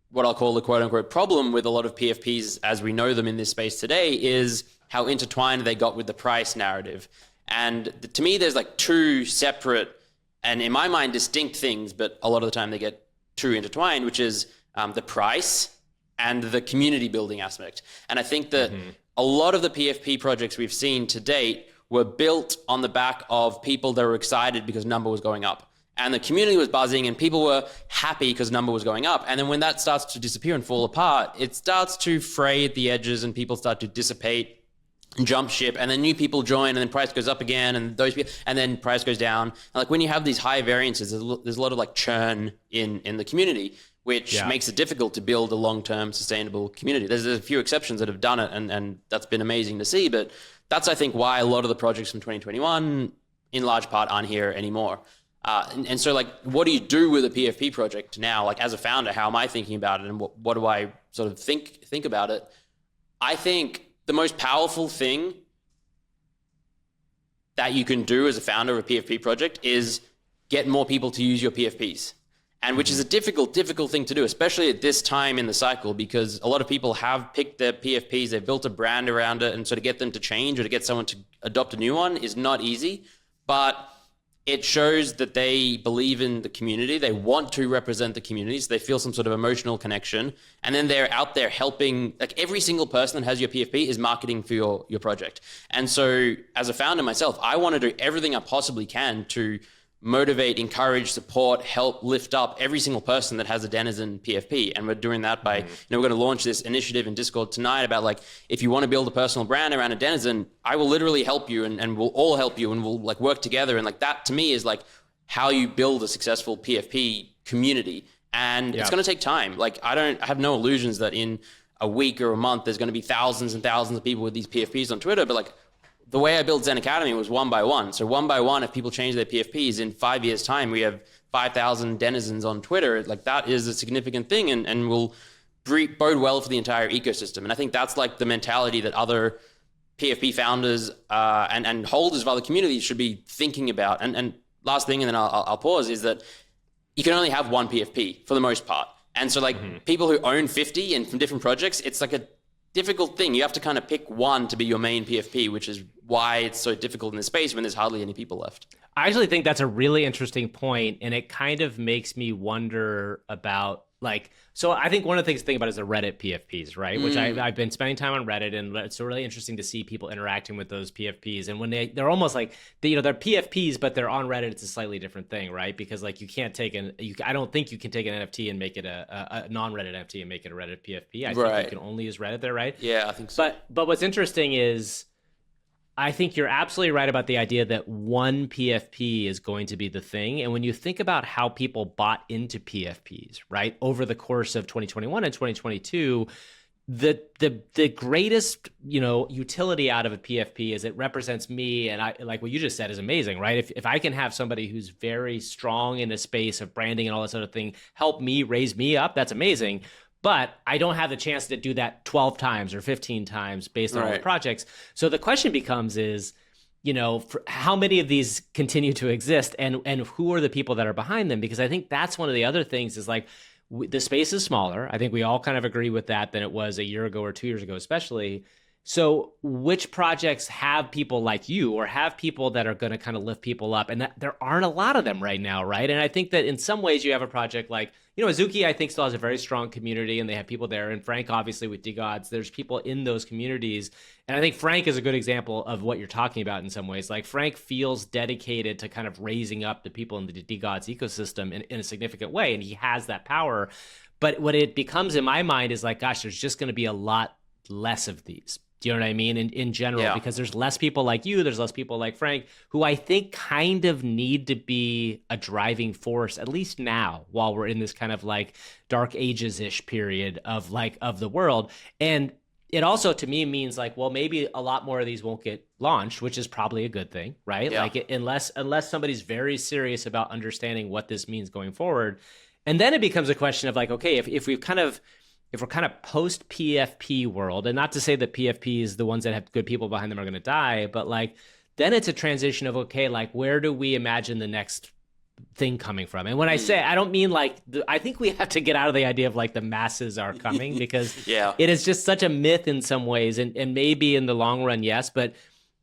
what I'll call the quote unquote problem with a lot of PFPs as we know them in this space today is how intertwined they got with the price narrative. And to me, there's like 2 separate and in my mind distinct things, but a lot of the time they get too intertwined, which is the price and the community building aspect. And I think that a lot of the PFP projects we've seen to date were built on the back of people that were excited because number was going up. And the community was buzzing and people were happy because number was going up. And then when that starts to disappear and fall apart, it starts to fray at the edges and people start to dissipate and jump ship. And then new people join and then price goes up again and those people, and then price goes down. And like when you have these high variances, there's a lot of like churn in the community, which makes it difficult to build a long-term sustainable community. There's a few exceptions that have done it and that's been amazing to see. But that's, I think, why a lot of the projects from 2021 in large part aren't here anymore. And so like, what do you do with a PFP project now? Like as a founder, how am I thinking about it? And what do I sort of think about it? I think the most powerful thing that you can do as a founder of a PFP project is get more people to use your PFPs. And which is a difficult thing to do, especially at this time in the cycle, because a lot of people have picked their PFPs, they've built a brand around it. And so to get them to change or to get someone to adopt a new one is not easy, but it shows that they believe in the community. They want to represent the community. So they feel some sort of emotional connection. And then they're out there helping, like every single person that has your PFP is marketing for your project. And so as a founder myself, I want to do everything I possibly can to motivate, encourage, support, help lift up every single person that has a Denizen PFP. And we're doing that by, we're going to launch this initiative in Discord tonight about like, if you want to build a personal brand around a Denizen, I will literally help you and we'll all help you and we'll like work together. And like that to me is like how you build a successful PFP community. And it's going to take time. Like I have no illusions that in a week or a month, there's going to be thousands and thousands of people with these PFPs on Twitter. But like, the way I built Zen Academy was one by one. So one by one, if people change their PFPs in 5 years' time, we have 5,000 denizens on Twitter. Like that is a significant thing and will bode well for the entire ecosystem. And I think that's like the mentality that other PFP founders and holders of other communities should be thinking about. And last thing, and then I'll pause, is that you can only have one PFP for the most part. And so like people who own 50 and from different projects, it's like a difficult thing. You have to kind of pick one to be your main PFP, which is why it's so difficult in this space when there's hardly any people left. I actually think that's a really interesting point, and it kind of makes me wonder about like, so I think one of the things to think about is the Reddit PFPs, right? Which I've been spending time on Reddit, and it's really interesting to see people interacting with those PFPs. And when they're almost like, they're PFPs, but they're on Reddit, it's a slightly different thing, right? Because like you can't take I don't think you can take an NFT and make it a non-Reddit NFT and make it a Reddit PFP. I think you can only use Reddit there, right? Yeah, I think so. But what's interesting is, I think you're absolutely right about the idea that one PFP is going to be the thing. And when you think about how people bought into PFPs, right, over the course of 2021 and 2022, the greatest, utility out of a PFP is it represents me. And I, like what you just said, is amazing, right? If I can have somebody who's very strong in a space of branding and all this other thing help me raise me up, that's amazing. But I don't have the chance to do that 12 times or 15 times based on all the projects. So the question becomes is, how many of these continue to exist, and who are the people that are behind them? Because I think that's one of the other things is like, the space is smaller. I think we all kind of agree with that than it was a year ago or 2 years ago, especially. So which projects have people like you, or have people that are going to kind of lift people up? And there aren't a lot of them right now, right? And I think that in some ways you have a project like, Azuki, I think still has a very strong community, and they have people there. And Frank, obviously, with DeGods, there's people in those communities. And I think Frank is a good example of what you're talking about in some ways. Like, Frank feels dedicated to kind of raising up the people in the DeGods ecosystem in a significant way, and he has that power. But what it becomes in my mind is like, gosh, there's just going to be a lot less of these. Do you know what I mean? In general, because there's less people like you, there's less people like Frank, who I think kind of need to be a driving force, at least now, while we're in this kind of like dark ages-ish period of the world. And it also, to me, means like, well, maybe a lot more of these won't get launched, which is probably a good thing, right? Yeah. Like, unless somebody's very serious about understanding what this means going forward. And then it becomes a question of like, okay, if we're kind of post PFP world, and not to say that PFPs, the ones that have good people behind them, are going to die, but like, then it's a transition of, okay, like, where do we imagine the next thing coming from? And when I say, I don't mean like, I think we have to get out of the idea of like the masses are coming, because it is just such a myth in some ways, and maybe in the long run, yes, but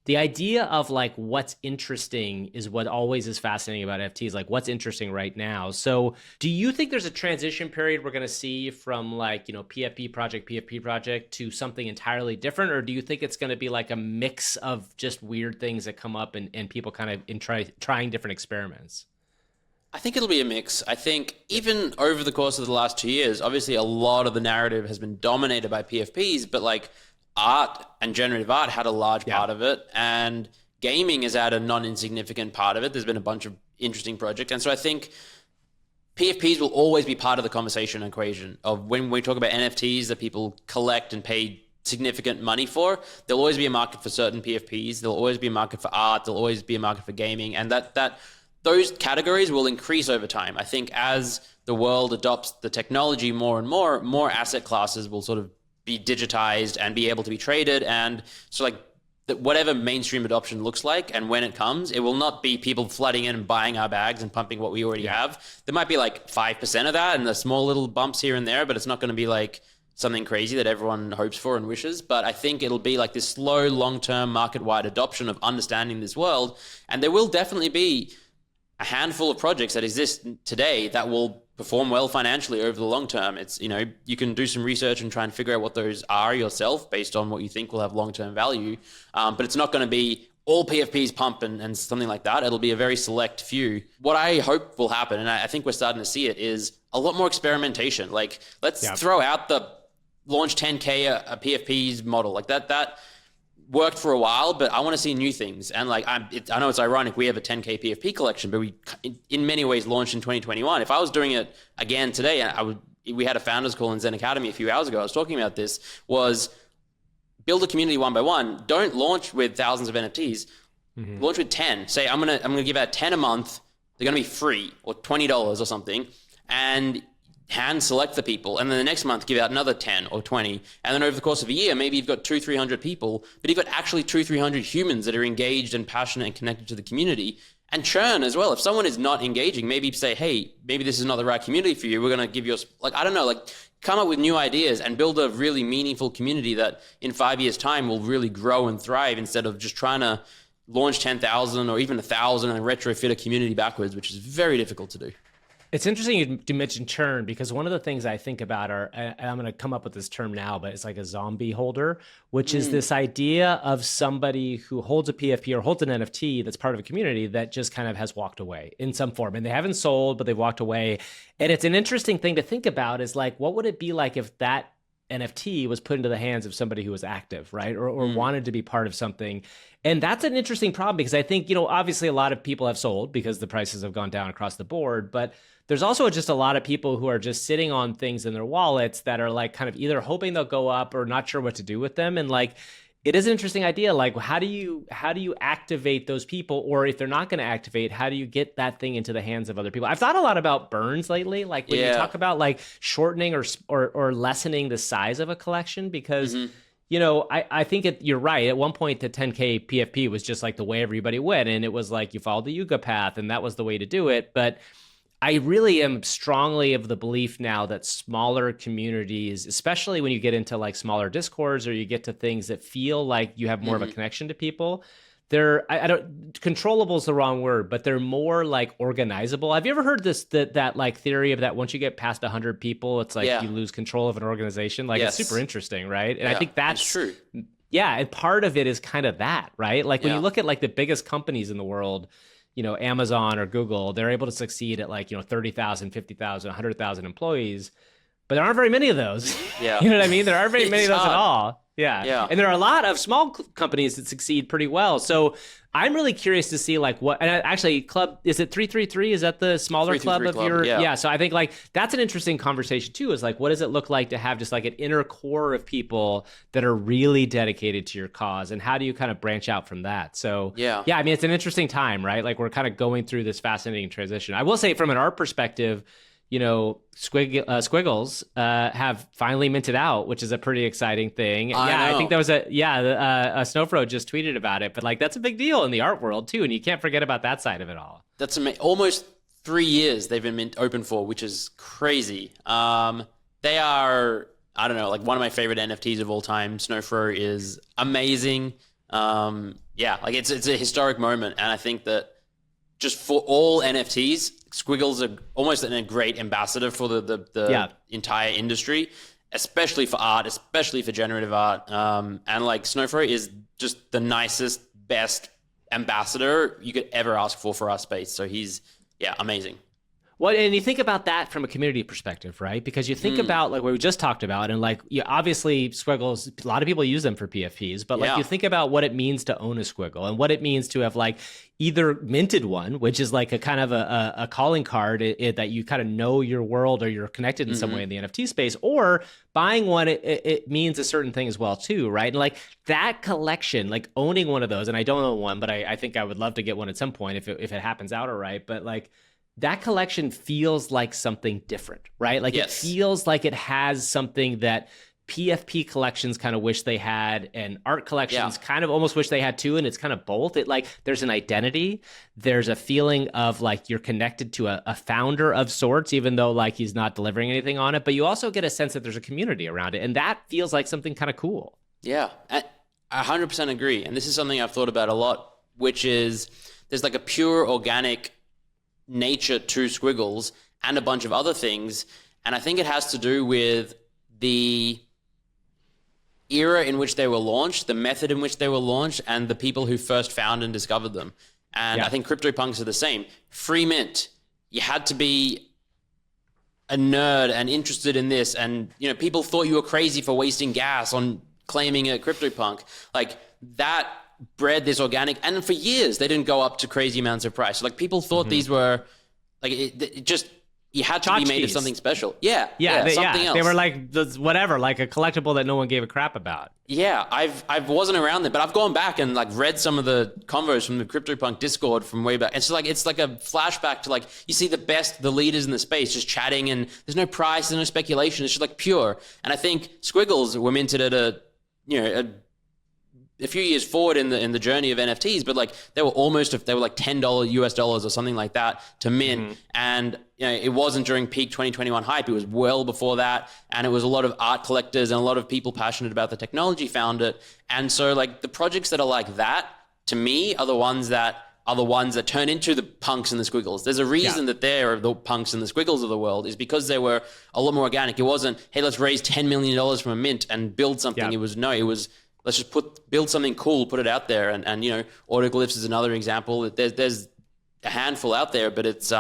the idea of like what's interesting is what always is fascinating about NFTs, like what's interesting right now. So do you think there's a transition period we're going to see from like, PFP project to something entirely different? Or do you think it's going to be like a mix of just weird things that come up and people kind of trying different experiments? I think it'll be a mix. I think even over the course of the last 2 years, obviously a lot of the narrative has been dominated by PFPs, but like, art and generative art had a large part of it, and gaming is at a non-insignificant part of it. There's been a bunch of interesting projects. And so I think PFPs will always be part of the conversation equation of when we talk about NFTs that people collect and pay significant money for. There'll always be a market for certain PFPs. There'll always be a market for art. There'll always be a market for gaming. And that those categories will increase over time. I think as the world adopts the technology more and more asset classes will sort of be digitized and be able to be traded. And so like whatever mainstream adoption looks like, and when it comes, it will not be people flooding in and buying our bags and pumping what we already have. There might be like 5% of that and the small little bumps here and there, but it's not going to be like something crazy that everyone hopes for and wishes. But I think it'll be like this slow, long-term market-wide adoption of understanding this world. And there will definitely be a handful of projects that exist today that will perform well financially over the long term. It's, you can do some research and try and figure out what those are yourself based on what you think will have long-term value. But it's not going to be all PFPs pump and something like that. It'll be a very select few. What I hope will happen, and I think we're starting to see it, is a lot more experimentation. Like, let's throw out the launch 10K a PFPs model. Like that worked for a while, but I want to see new things. And like, I know it's ironic, we have a 10K PFP collection, but we in many ways launched in 2021. If I was doing it again today, we had a founders call in Zen Academy a few hours ago. I was talking about this, was build a community one by one. Don't launch with thousands of NFTs. Launch with 10. Say, I'm gonna give out 10 a month. They're gonna be free, or $20 or something. And hand select the people, and then the next month give out another 10 or 20, and then over the course of a year maybe you've got 200-300 people, but you've got actually 200-300 humans that are engaged and passionate and connected to the community. And churn as well. If someone is not engaging, maybe say, hey, maybe this is not the right community for you. We're going to give you come up with new ideas and build a really meaningful community that in 5 years time will really grow and thrive, instead of just trying to launch 10,000 or even 1,000 and retrofit a community backwards, which is very difficult to do. It's interesting you mention churn, because one of the things I think about are, and I'm going to come up with this term now, but it's like a zombie holder, which is this idea of somebody who holds a PFP or holds an NFT that's part of a community that just kind of has walked away in some form. And they haven't sold, but they've walked away. And it's an interesting thing to think about, is like, what would it be like if that NFT was put into the hands of somebody who was active, right? Or wanted to be part of something. And that's an interesting problem, because I think, obviously a lot of people have sold because the prices have gone down across the board, but there's also just a lot of people who are just sitting on things in their wallets that are like kind of either hoping they'll go up or not sure what to do with them. And like, it is an interesting idea. Like, how do you activate those people? Or if they're not going to activate, how do you get that thing into the hands of other people? I've thought a lot about burns lately. Like when you talk about like shortening or lessening the size of a collection, because I think you're right. At one point, the 10K PFP was just like the way everybody went. And it was like you followed the Yuga path, and that was the way to do it. But I really am strongly of the belief now that smaller communities, especially when you get into like smaller discords, or you get to things that feel like you have more of a connection to people, controllable is the wrong word, but they're more like organizable. Have you ever heard that like theory of that once you get past 100 people, it's like you lose control of an organization? Like it's super interesting, right? And I think that's true. Yeah, and part of it is kind of that, right? Like when you look at like the biggest companies in the world, Amazon or Google, they're able to succeed at like, 30,000, 50,000, 100,000 employees, but there aren't very many of those. Yeah. You know what I mean? There aren't very many of those at all. Yeah. And there are a lot of small companies that succeed pretty well. So I'm really curious to see like what, and actually is it 333? Is that the smaller club of your? Yeah. So I think like that's an interesting conversation too, is like, what does it look like to have just like an inner core of people that are really dedicated to your cause? And how do you kind of branch out from that? So I mean, it's an interesting time, right? Like we're kind of going through this fascinating transition. I will say from an art perspective, Squiggles have finally minted out, which is a pretty exciting thing. I think there was a Snowfro just tweeted about it, but like that's a big deal in the art world too, and you can't forget about that side of it all. That's almost 3 years they've been open for, which is crazy. They are, I don't know, like one of my favorite NFTs of all time. Snowfro is amazing. Like it's a historic moment, and I think that just for all NFTs, Squiggles are almost a great ambassador for the entire industry, especially for art, especially for generative art. And like Snowfro is just the nicest, best ambassador you could ever ask for our space. So he's, amazing. Well, and you think about that from a community perspective, right? Because you think about like what we just talked about, and like obviously Squiggles, a lot of people use them for PFPs, but like you think about what it means to own a Squiggle and what it means to have like either minted one, which is like a kind of a calling card that you kind of know your world or you're connected in some way in the NFT space, or buying one, it means a certain thing as well too, right? And like that collection, like owning one of those, and I don't own one, but I think I would love to get one at some point if it happens out all right, but like that collection feels like something different, right? Like it feels like it has something that PFP collections kind of wish they had, and art collections kind of almost wish they had too. And it's kind of both. It like, there's an identity, there's a feeling of like you're connected to a founder of sorts, even though like he's not delivering anything on it, but you also get a sense that there's a community around it. And that feels like something kind of cool. Yeah, I 100% agree. And this is something I've thought about a lot, which is there's like a pure organic nature to Squiggles and a bunch of other things. And I think it has to do with the era in which they were launched, the method in which they were launched, and the people who first found and discovered them. And I think CryptoPunks are the same. Free mint, you had to be a nerd and interested in this. And, people thought you were crazy for wasting gas on claiming a CryptoPunk. Like that bred this organic, and for years they didn't go up to crazy amounts of price. So like people thought these were like it just, you had to be made of something special. Something else. They were like whatever, like a collectible that no one gave a crap about. I wasn't around there, but I've gone back and like read some of the convos from the CryptoPunk Discord from way back. And so like it's like a flashback to like you see the leaders in the space just chatting, and there's no price, there's no speculation, it's just like pure. And I think Squiggles were minted at a few years forward in the journey of NFTs, but like they were like $10 US dollars or something like that to mint. And it wasn't during peak 2021 hype. It was well before that. And it was a lot of art collectors and a lot of people passionate about the technology found it. And so like the projects that are like that, to me, are the ones that are the ones that turn into the punks and the squiggles. There's a reason that they're the punks and the squiggles of the world, is because they were a lot more organic. It wasn't, hey, let's raise $10 million from a mint and build something. It was, let's just build something cool, put it out there. And autoglyphs is another example. There's a handful out there, but it's,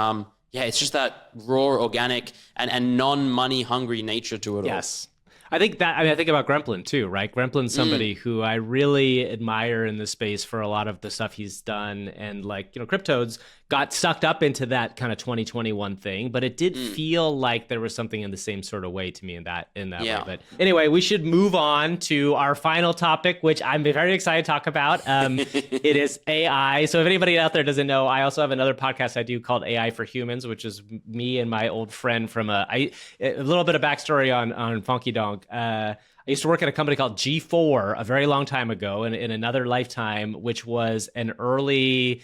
it's just that raw, organic and non-money hungry nature to it all. Yes. I think about Gremplin too, right? Gremplin's somebody who I really admire in the space for a lot of the stuff he's done. And Cryptodes got sucked up into that kind of 2021 thing, but it did feel like there was something in the same sort of way to me in that way. But anyway, we should move on to our final topic, which I'm very excited to talk about. It is AI. So if anybody out there doesn't know, I also have another podcast I do called AI for Humans, which is me and my old friend from a little bit of backstory on Funky Donk. I used to work at a company called G4 a very long time ago in another lifetime, which was an early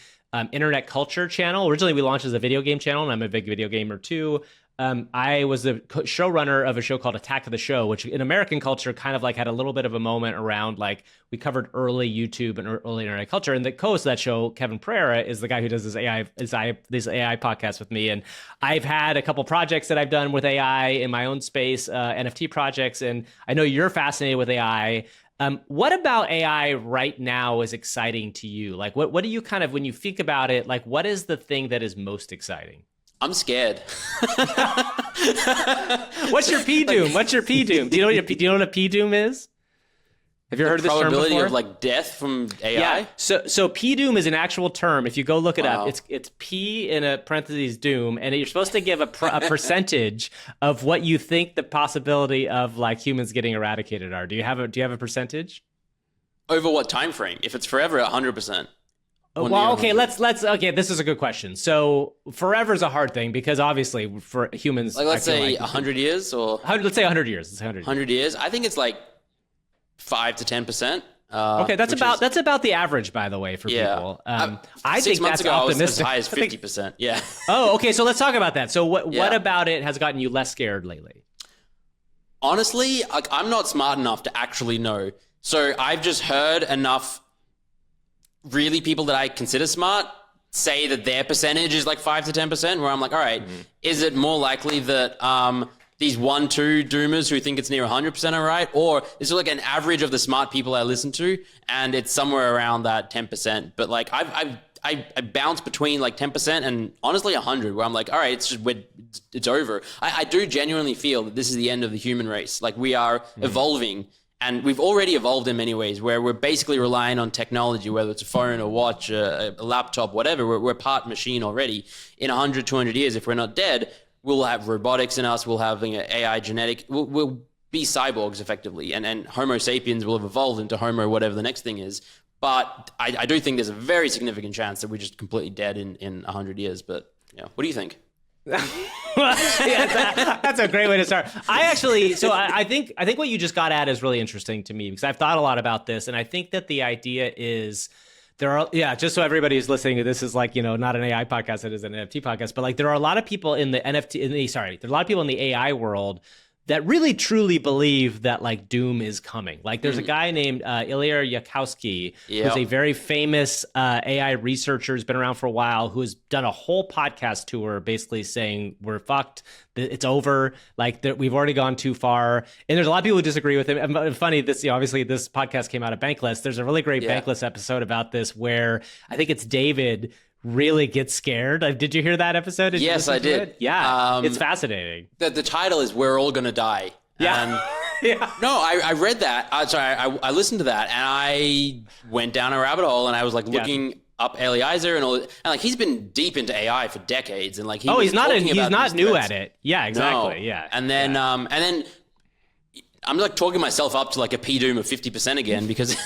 internet culture channel. Originally, we launched as a video game channel, and I'm a big video gamer too. I was the showrunner of a show called Attack of the Show, which in American culture kind of like had a little bit of a moment around like we covered early YouTube and early internet culture. And the co-host of that show, Kevin Pereira, is the guy who does this AI podcast with me. And I've had a couple projects that I've done with AI in my own space, NFT projects. And I know you're fascinated with AI. What about AI right now is exciting to you? Like, what do you kind of, when you think about it, like, what is the thing that is most exciting? I'm scared. What's your P-Doom? What's your P-Doom? Do you know what a P-Doom is? Have you heard of this term before? Probability of like death from AI? Yeah. So P-Doom is an actual term. If you go look it up, it's P in a parentheses doom, and you're supposed to give a percentage of what you think the possibility of like humans getting eradicated are. Do you have a percentage? Over what time frame? If it's forever, 100%. Well, okay, okay, this is a good question. So forever is a hard thing because obviously for humans, like let's say 100 years or let's say 100 years. Let's say 100 years. I think it's like 5 to 10%. Okay, that's about the average, by the way, for people. I think that's optimistic. I was as high as 50%. Yeah. Oh, okay. So let's talk about that. So what about it has gotten you less scared lately? Honestly, I'm not smart enough to actually know. So I've just heard enough really people that I consider smart say that their percentage is like 5 to 10%, where I'm like, all right, is it more likely that these 1-2 doomers who think it's near 100% are right? Or is it like an average of the smart people I listen to and it's somewhere around that 10%? But like I bounce between like 10% and honestly 100, where I'm like, all right, it's over. I do genuinely feel that this is the end of the human race. Like we are evolving. And we've already evolved in many ways where we're basically relying on technology, whether it's a phone, a watch, a laptop, whatever. We're part machine already. In 100, 200 years, if we're not dead, we'll have robotics in us. We'll have AI genetic. We'll be cyborgs effectively. And Homo sapiens will have evolved into Homo, whatever the next thing is. But I do think there's a very significant chance that we're just completely dead in 100 years. But yeah, what do you think? That's a great way to start. I think what you just got at is really interesting to me because I've thought a lot about this, and I think that the idea is just so everybody who's listening to this is like, not an AI podcast, it is an NFT podcast, but like there are a lot of people in the there are a lot of people in the AI world that really truly believe that like doom is coming. Like there's a guy named Ilya Yakowski, who's a very famous AI researcher who's been around for a while, who has done a whole podcast tour basically saying we're fucked, it's over, like we've already gone too far. And there's a lot of people who disagree with him. And funny, this obviously this podcast came out of Bankless. There's a really great Bankless episode about this where I think it's David really gets scared. Did you hear that episode? Yes, I did. Yeah, it's fascinating. The title is "We're All Gonna Die." Yeah. No, I read that. I listened to that, and I went down a rabbit hole, and I was like looking up Eliezer and all, and like he's been deep into AI for decades, and like he's not new at it. Yeah, exactly. No. Yeah, and then I'm like talking myself up to like a P-Doom of 50% again because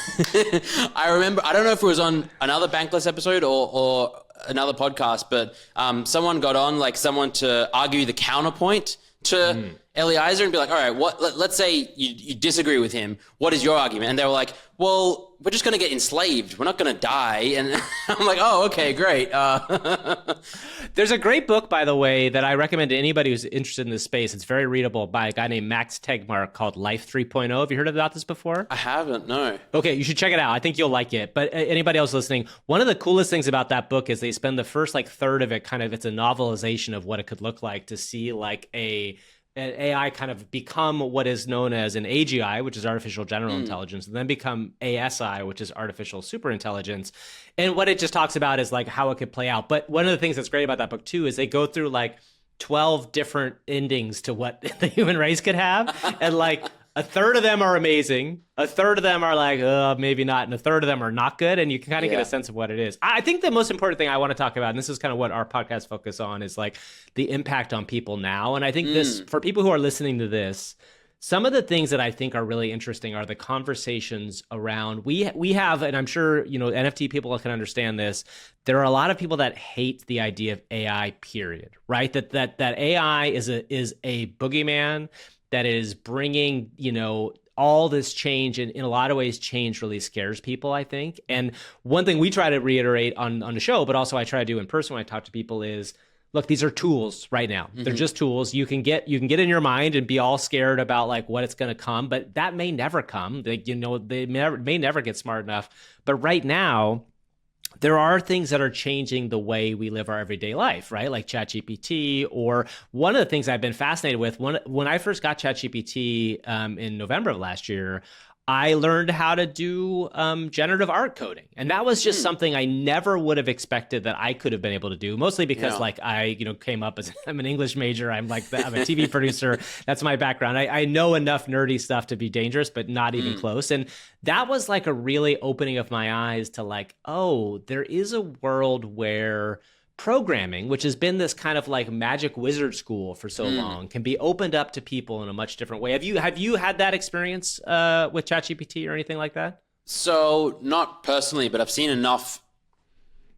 I remember, I don't know if it was on another Bankless episode or another podcast, but someone got on, like someone to argue the counterpoint to Eliezer and be like, all right, let's say you disagree with him. What is your argument? And they were like, well, we're just going to get enslaved. We're not going to die. And I'm like, oh, okay, great. There's a great book, by the way, that I recommend to anybody who's interested in this space. It's very readable by a guy named Max Tegmark called Life 3.0. Have you heard about this before? I haven't, no. Okay, you should check it out. I think you'll like it. But anybody else listening, one of the coolest things about that book is they spend the first third of it it's a novelization of what it could look like to see an AI kind of become what is known as an AGI, which is artificial general intelligence, and then become ASI, which is artificial superintelligence. And what it just talks about is how it could play out. But one of the things that's great about that book too is they go through 12 different endings to what the human race could have. And a third of them are amazing. A third of them are maybe not. And a third of them are not good. And you can kind of get a sense of what it is. I think the most important thing I want to talk about, and this is kind of what our podcast focus on, is the impact on people now. And I think this, for people who are listening to this, some of the things that I think are really interesting are the conversations around, we have, and I'm sure, NFT people can understand this. There are a lot of people that hate the idea of AI, period, right? That AI is a boogeyman that is bringing, all this change. And in a lot of ways, change really scares people, I think. And one thing we try to reiterate on the show, but also I try to do in person when I talk to people is, look, these are tools right now. They're just tools. You can get in your mind and be all scared about what it's going to come, but that may never come. They may never get smart enough. But right now, there are things that are changing the way we live our everyday life, right? Like ChatGPT, or one of the things I've been fascinated with when I first got ChatGPT in November of last year, I learned how to do generative art coding. And that was just something I never would have expected that I could have been able to do, mostly because I came up as I'm an English major. I'm a TV producer. That's my background. I know enough nerdy stuff to be dangerous, but not even close. And that was a really opening of my eyes to oh, there is a world where programming, which has been this kind of magic wizard school for so long, can be opened up to people in a much different way. Have you had that experience with ChatGPT or anything like that? So not personally, but I've seen enough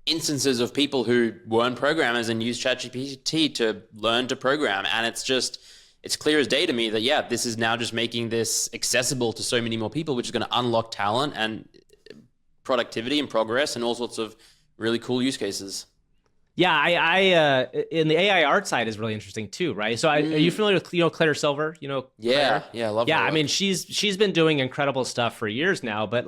instances of people who weren't programmers and used ChatGPT to learn to program. And it's clear as day to me that, this is now just making this accessible to so many more people, which is going to unlock talent and productivity and progress and all sorts of really cool use cases. Yeah, I in the AI art side is really interesting too, right? So are you familiar with Claire Silver? Claire? Yeah, I love her. Yeah, I mean she's been doing incredible stuff for years now, but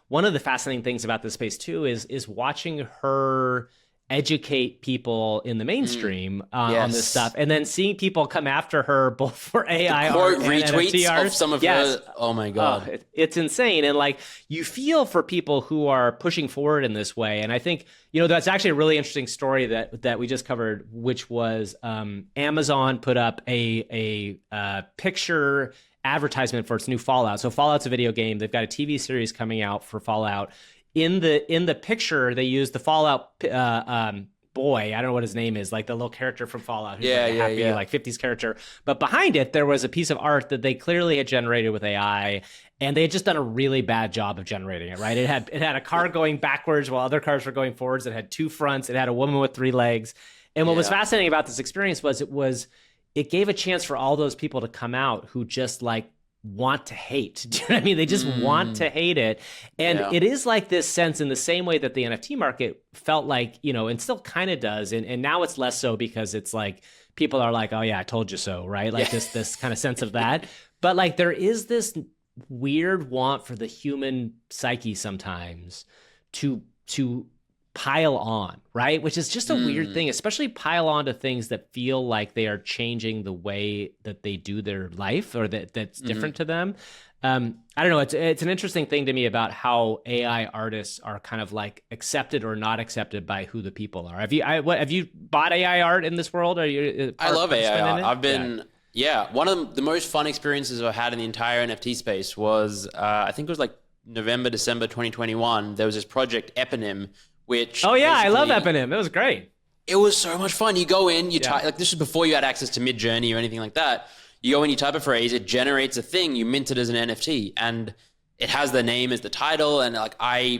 one of the fascinating things about this space too is watching her educate people in the mainstream on this stuff, and then seeing people come after her both for AI art and NFT art. Of some of her. Oh my god, it's insane. And you feel for people who are pushing forward in this way. And I think that's actually a really interesting story that we just covered, which was Amazon put up a picture advertisement for its new Fallout. So Fallout's a video game. They've got a TV series coming out for Fallout. In the picture, they used the Fallout boy. I don't know what his name is, the little character from Fallout, who's a happy 50s character. But behind it, there was a piece of art that they clearly had generated with AI, and they had just done a really bad job of generating it. Right? It had a car going backwards while other cars were going forwards. It had two fronts. It had a woman with three legs. And what was fascinating about this experience was it gave a chance for all those people to come out who just want to hate. Do you know what I mean? They just want to hate it. And it is this sense in the same way that the NFT market felt and still kind of does. And now it's less so because it's people are oh yeah, I told you so, right? This kind of sense of that. But there is this weird want for the human psyche sometimes to pile on, right? Which is just a weird thing, especially pile on to things that feel like they are changing the way that they do their life, or that's different to them. I don't know. It's an interesting thing to me about how AI artists are kind of accepted or not accepted by who the people are. Have you bought AI art in this world? I love AI art. I've been one of the most fun experiences I've had in the entire NFT space was I think it was November, December 2021. There was this project Eponym, which I love Eponym. It was great. It was so much fun. You go in, type, this was before you had access to Midjourney or anything like that. You go in, you type a phrase, it generates a thing, you mint it as an NFT, and it has the name as the title. And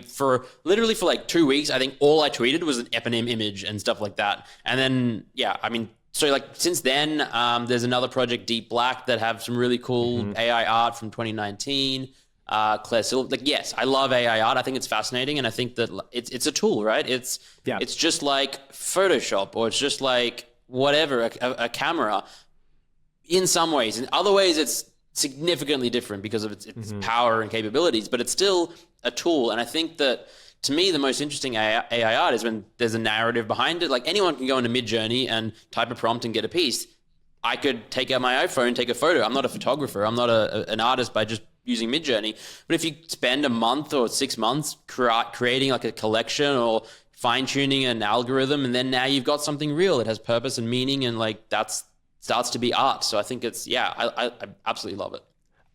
for 2 weeks, I think all I tweeted was an Eponym image and stuff like that. And then, so like since then, there's another project, Deep Black, that have some really cool AI art from 2019. Claire Silver, like, yes, I love AI art. I think it's fascinating, and I think that it's a tool, right? It's just like Photoshop, or it's just like whatever, a camera. In some ways, in other ways, it's significantly different because of its power and capabilities. But it's still a tool, and I think that, to me, the most interesting AI art is when there's a narrative behind it. Like, anyone can go into Midjourney and type a prompt and get a piece. I could take out my iPhone, take a photo. I'm not a photographer. I'm not an artist by just using Midjourney. But if you spend a month or 6 months creating like a collection or fine-tuning an algorithm, and then now you've got something real that has purpose and meaning, and like that's starts to be art. So I think it's, I absolutely love it.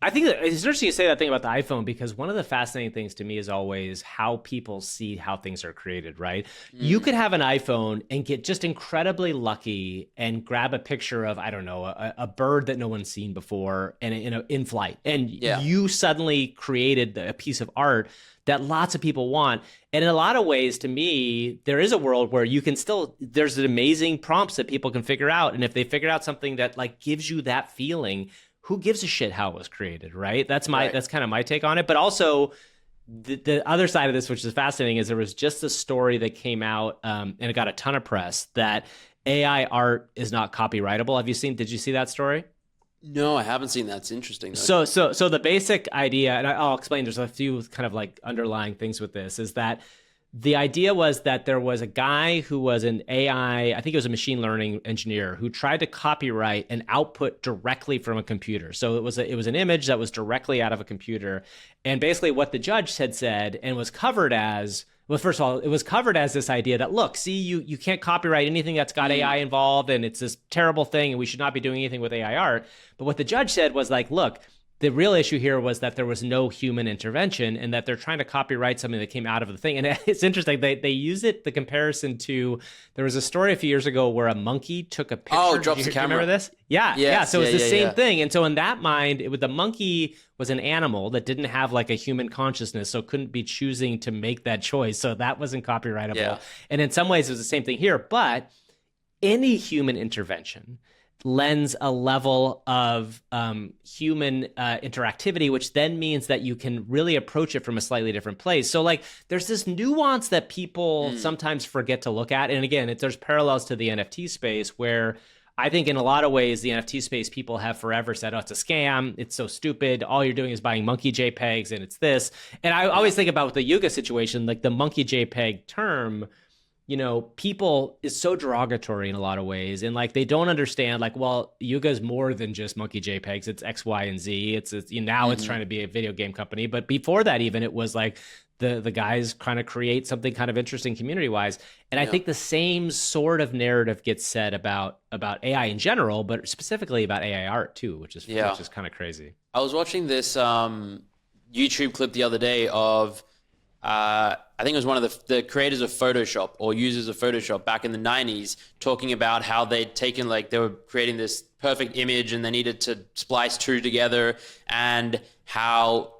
I think that it's interesting you say that thing about the iPhone, because one of the fascinating things to me is always how people see how things are created, right? You could have an iPhone and get just incredibly lucky and grab a picture of, I don't know, a bird that no one's seen before and in flight. And you suddenly created a piece of art that lots of people want. And in a lot of ways, to me, there is a world where you can still, there's amazing prompts that people can figure out. And if they figure out something that like gives you that feeling, who gives a shit how it was created, right? That's kind of my take on it. But also the other side of this, which is fascinating, is there was just a story that came out and it got a ton of press that AI art is not copyrightable. Did you see that story? No, I haven't seen that. It's interesting, though. So the basic idea, and I'll explain, there's a few kind of like underlying things with this, is that the idea was that there was a guy who was an AI, I think he was a machine learning engineer, who tried to copyright an output directly from a computer. So it was an image that was directly out of a computer. And basically what the judge had said and was covered as, well, first of all, it was covered as this idea that, look, see, you can't copyright anything that's got AI involved, and it's this terrible thing, and we should not be doing anything with AI art. But what the judge said was like, look, the real issue here was that there was no human intervention, and that they're trying to copyright something that came out of the thing. And it's interesting. They use the comparison to, there was a story a few years ago where a monkey took a picture. Oh, drops the camera. Do you remember this? Yeah. So it's the same thing. And so in that mind, the monkey was an animal that didn't have like a human consciousness, so couldn't be choosing to make that choice. So that wasn't copyrightable. Yeah. And in some ways, it was the same thing here. But any human intervention lends a level of human interactivity, which then means that you can really approach it from a slightly different place. So like there's this nuance that people sometimes forget to look at. And again, there's parallels to the NFT space, where I think in a lot of ways, the NFT space, people have forever said, oh, it's a scam. It's so stupid. All you're doing is buying monkey JPEGs and it's this. And I always think about the Yuga situation, like the monkey JPEG term, people is so derogatory in a lot of ways. And like, they don't understand, like, well, Yuga is more than just monkey JPEGs. It's X, Y, and Z. It's now it's trying to be a video game company. But before that, even, it was like the guys trying to create something kind of interesting community wise. And I think the same sort of narrative gets said about AI in general, but specifically about AI art too, which is kind of crazy. I was watching this YouTube clip the other day of, I think it was one of the creators of Photoshop or users of Photoshop back in the 90s, talking about how they'd taken, like, they were creating this perfect image and they needed to splice two together, and how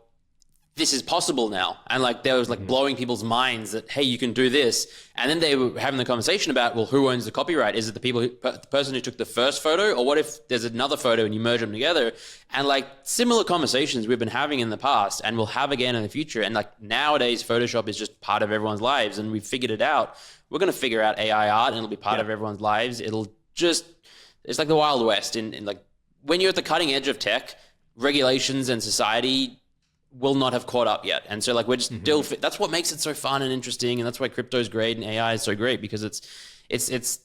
this is possible now. And like, there was like blowing people's minds that, hey, you can do this. And then they were having the conversation about, well, who owns the copyright? Is it the person who took the first photo? Or what if there's another photo and you merge them together? And like, similar conversations we've been having in the past and we'll have again in the future. And like, nowadays, Photoshop is just part of everyone's lives, and we've figured it out. We're going to figure out AI art and it'll be part of everyone's lives. It's like the Wild West. In like, when you're at the cutting edge of tech, regulations and society will not have caught up yet. And so like, we're just still, that's what makes it so fun and interesting. And that's why crypto is great and AI is so great, because it's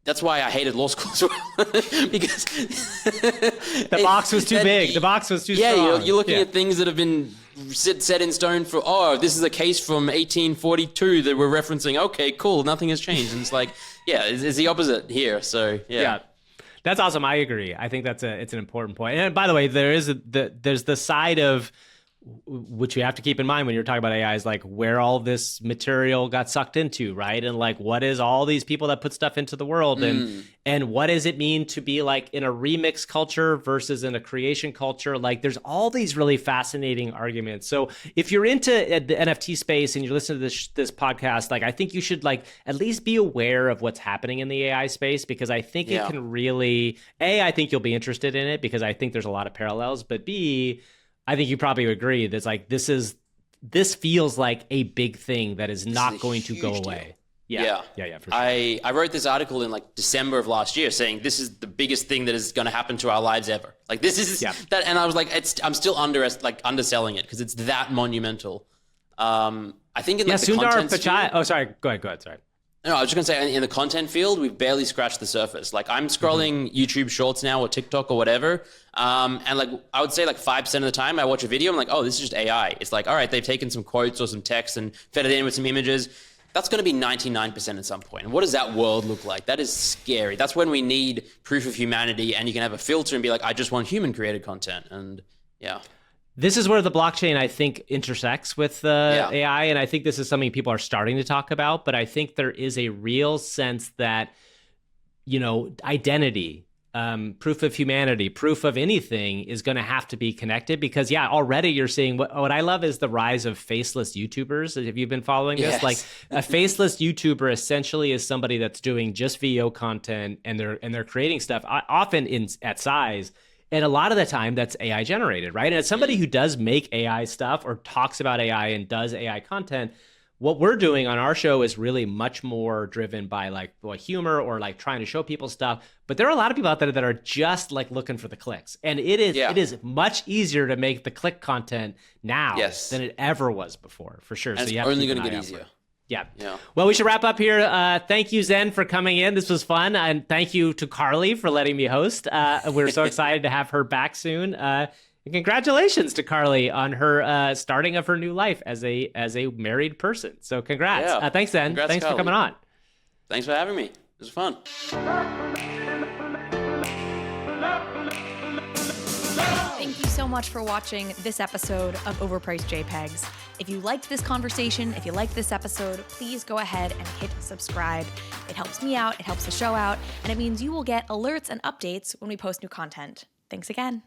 that's why I hated law school as well. Because the box was too big. The box was too strong. Yeah, you're looking at things that have been set in stone for, this is a case from 1842 that we're referencing. Okay, cool. Nothing has changed. And it's like, it's the opposite here. So yeah. That's awesome. I agree. I think it's an important point. And by the way, there's the side of which you have to keep in mind when you're talking about AI, is like where all this material got sucked into, right? And like, what is all these people that put stuff into the world, and what does it mean to be like in a remix culture versus in a creation culture? Like, there's all these really fascinating arguments. So if you're into the NFT space and you listen to this podcast, like, I think you should like at least be aware of what's happening in the AI space, because I think it can really, I think you'll be interested in it because I think there's a lot of parallels, but B, I think you probably agree that like this feels like a big thing that is not going to go away. Yeah, for sure. I wrote this article in like December of last year saying this is the biggest thing that is going to happen to our lives ever. Like this is that, and I was like, I'm still underselling it because it's that monumental. I think in like the Sundar content Pichai. sphere, Oh, sorry. Go ahead. Sorry. No, I was just going to say, in the content field, we've barely scratched the surface. Like, I'm scrolling YouTube Shorts now or TikTok or whatever, and like, I would say like 5% of the time I watch a video, I'm like, oh, this is just AI. It's like, all right, they've taken some quotes or some text and fed it in with some images. That's going to be 99% at some point. And what does that world look like? That is scary. That's when we need proof of humanity, and you can have a filter and be like, I just want human-created content. And yeah. This is where the blockchain, I think, intersects with AI, and I think this is something people are starting to talk about, but I think there is a real sense that, you know, identity, proof of humanity, proof of anything is going to have to be connected because, already you're seeing what I love is the rise of faceless YouTubers. Have you been following this? Yes. Like a faceless YouTuber essentially is somebody that's doing just VO content and they're creating stuff often at size. And a lot of the time that's AI generated, right? And as somebody who does make AI stuff or talks about AI and does AI content, what we're doing on our show is really much more driven by like humor or like trying to show people stuff. But there are a lot of people out there that are just like looking for the clicks. And it is much easier to make the click content now than it ever was before, for sure. And so it's you have only to going to get easier. Yeah. Yeah. Well, we should wrap up here. Thank you, Zen, for coming in. This was fun. And thank you to Carly for letting me host. We're so excited to have her back soon. And congratulations to Carly on her starting of her new life as a married person. So congrats. Yeah. Thanks, Zen. Congrats, Thanks Carly. for coming on. Thanks for having me. It was fun. Thank you so much for watching this episode of Overpriced JPEGs. If you liked this conversation, if you liked this episode, please go ahead and hit subscribe. It helps me out, it helps the show out, and it means you will get alerts and updates when we post new content. Thanks again.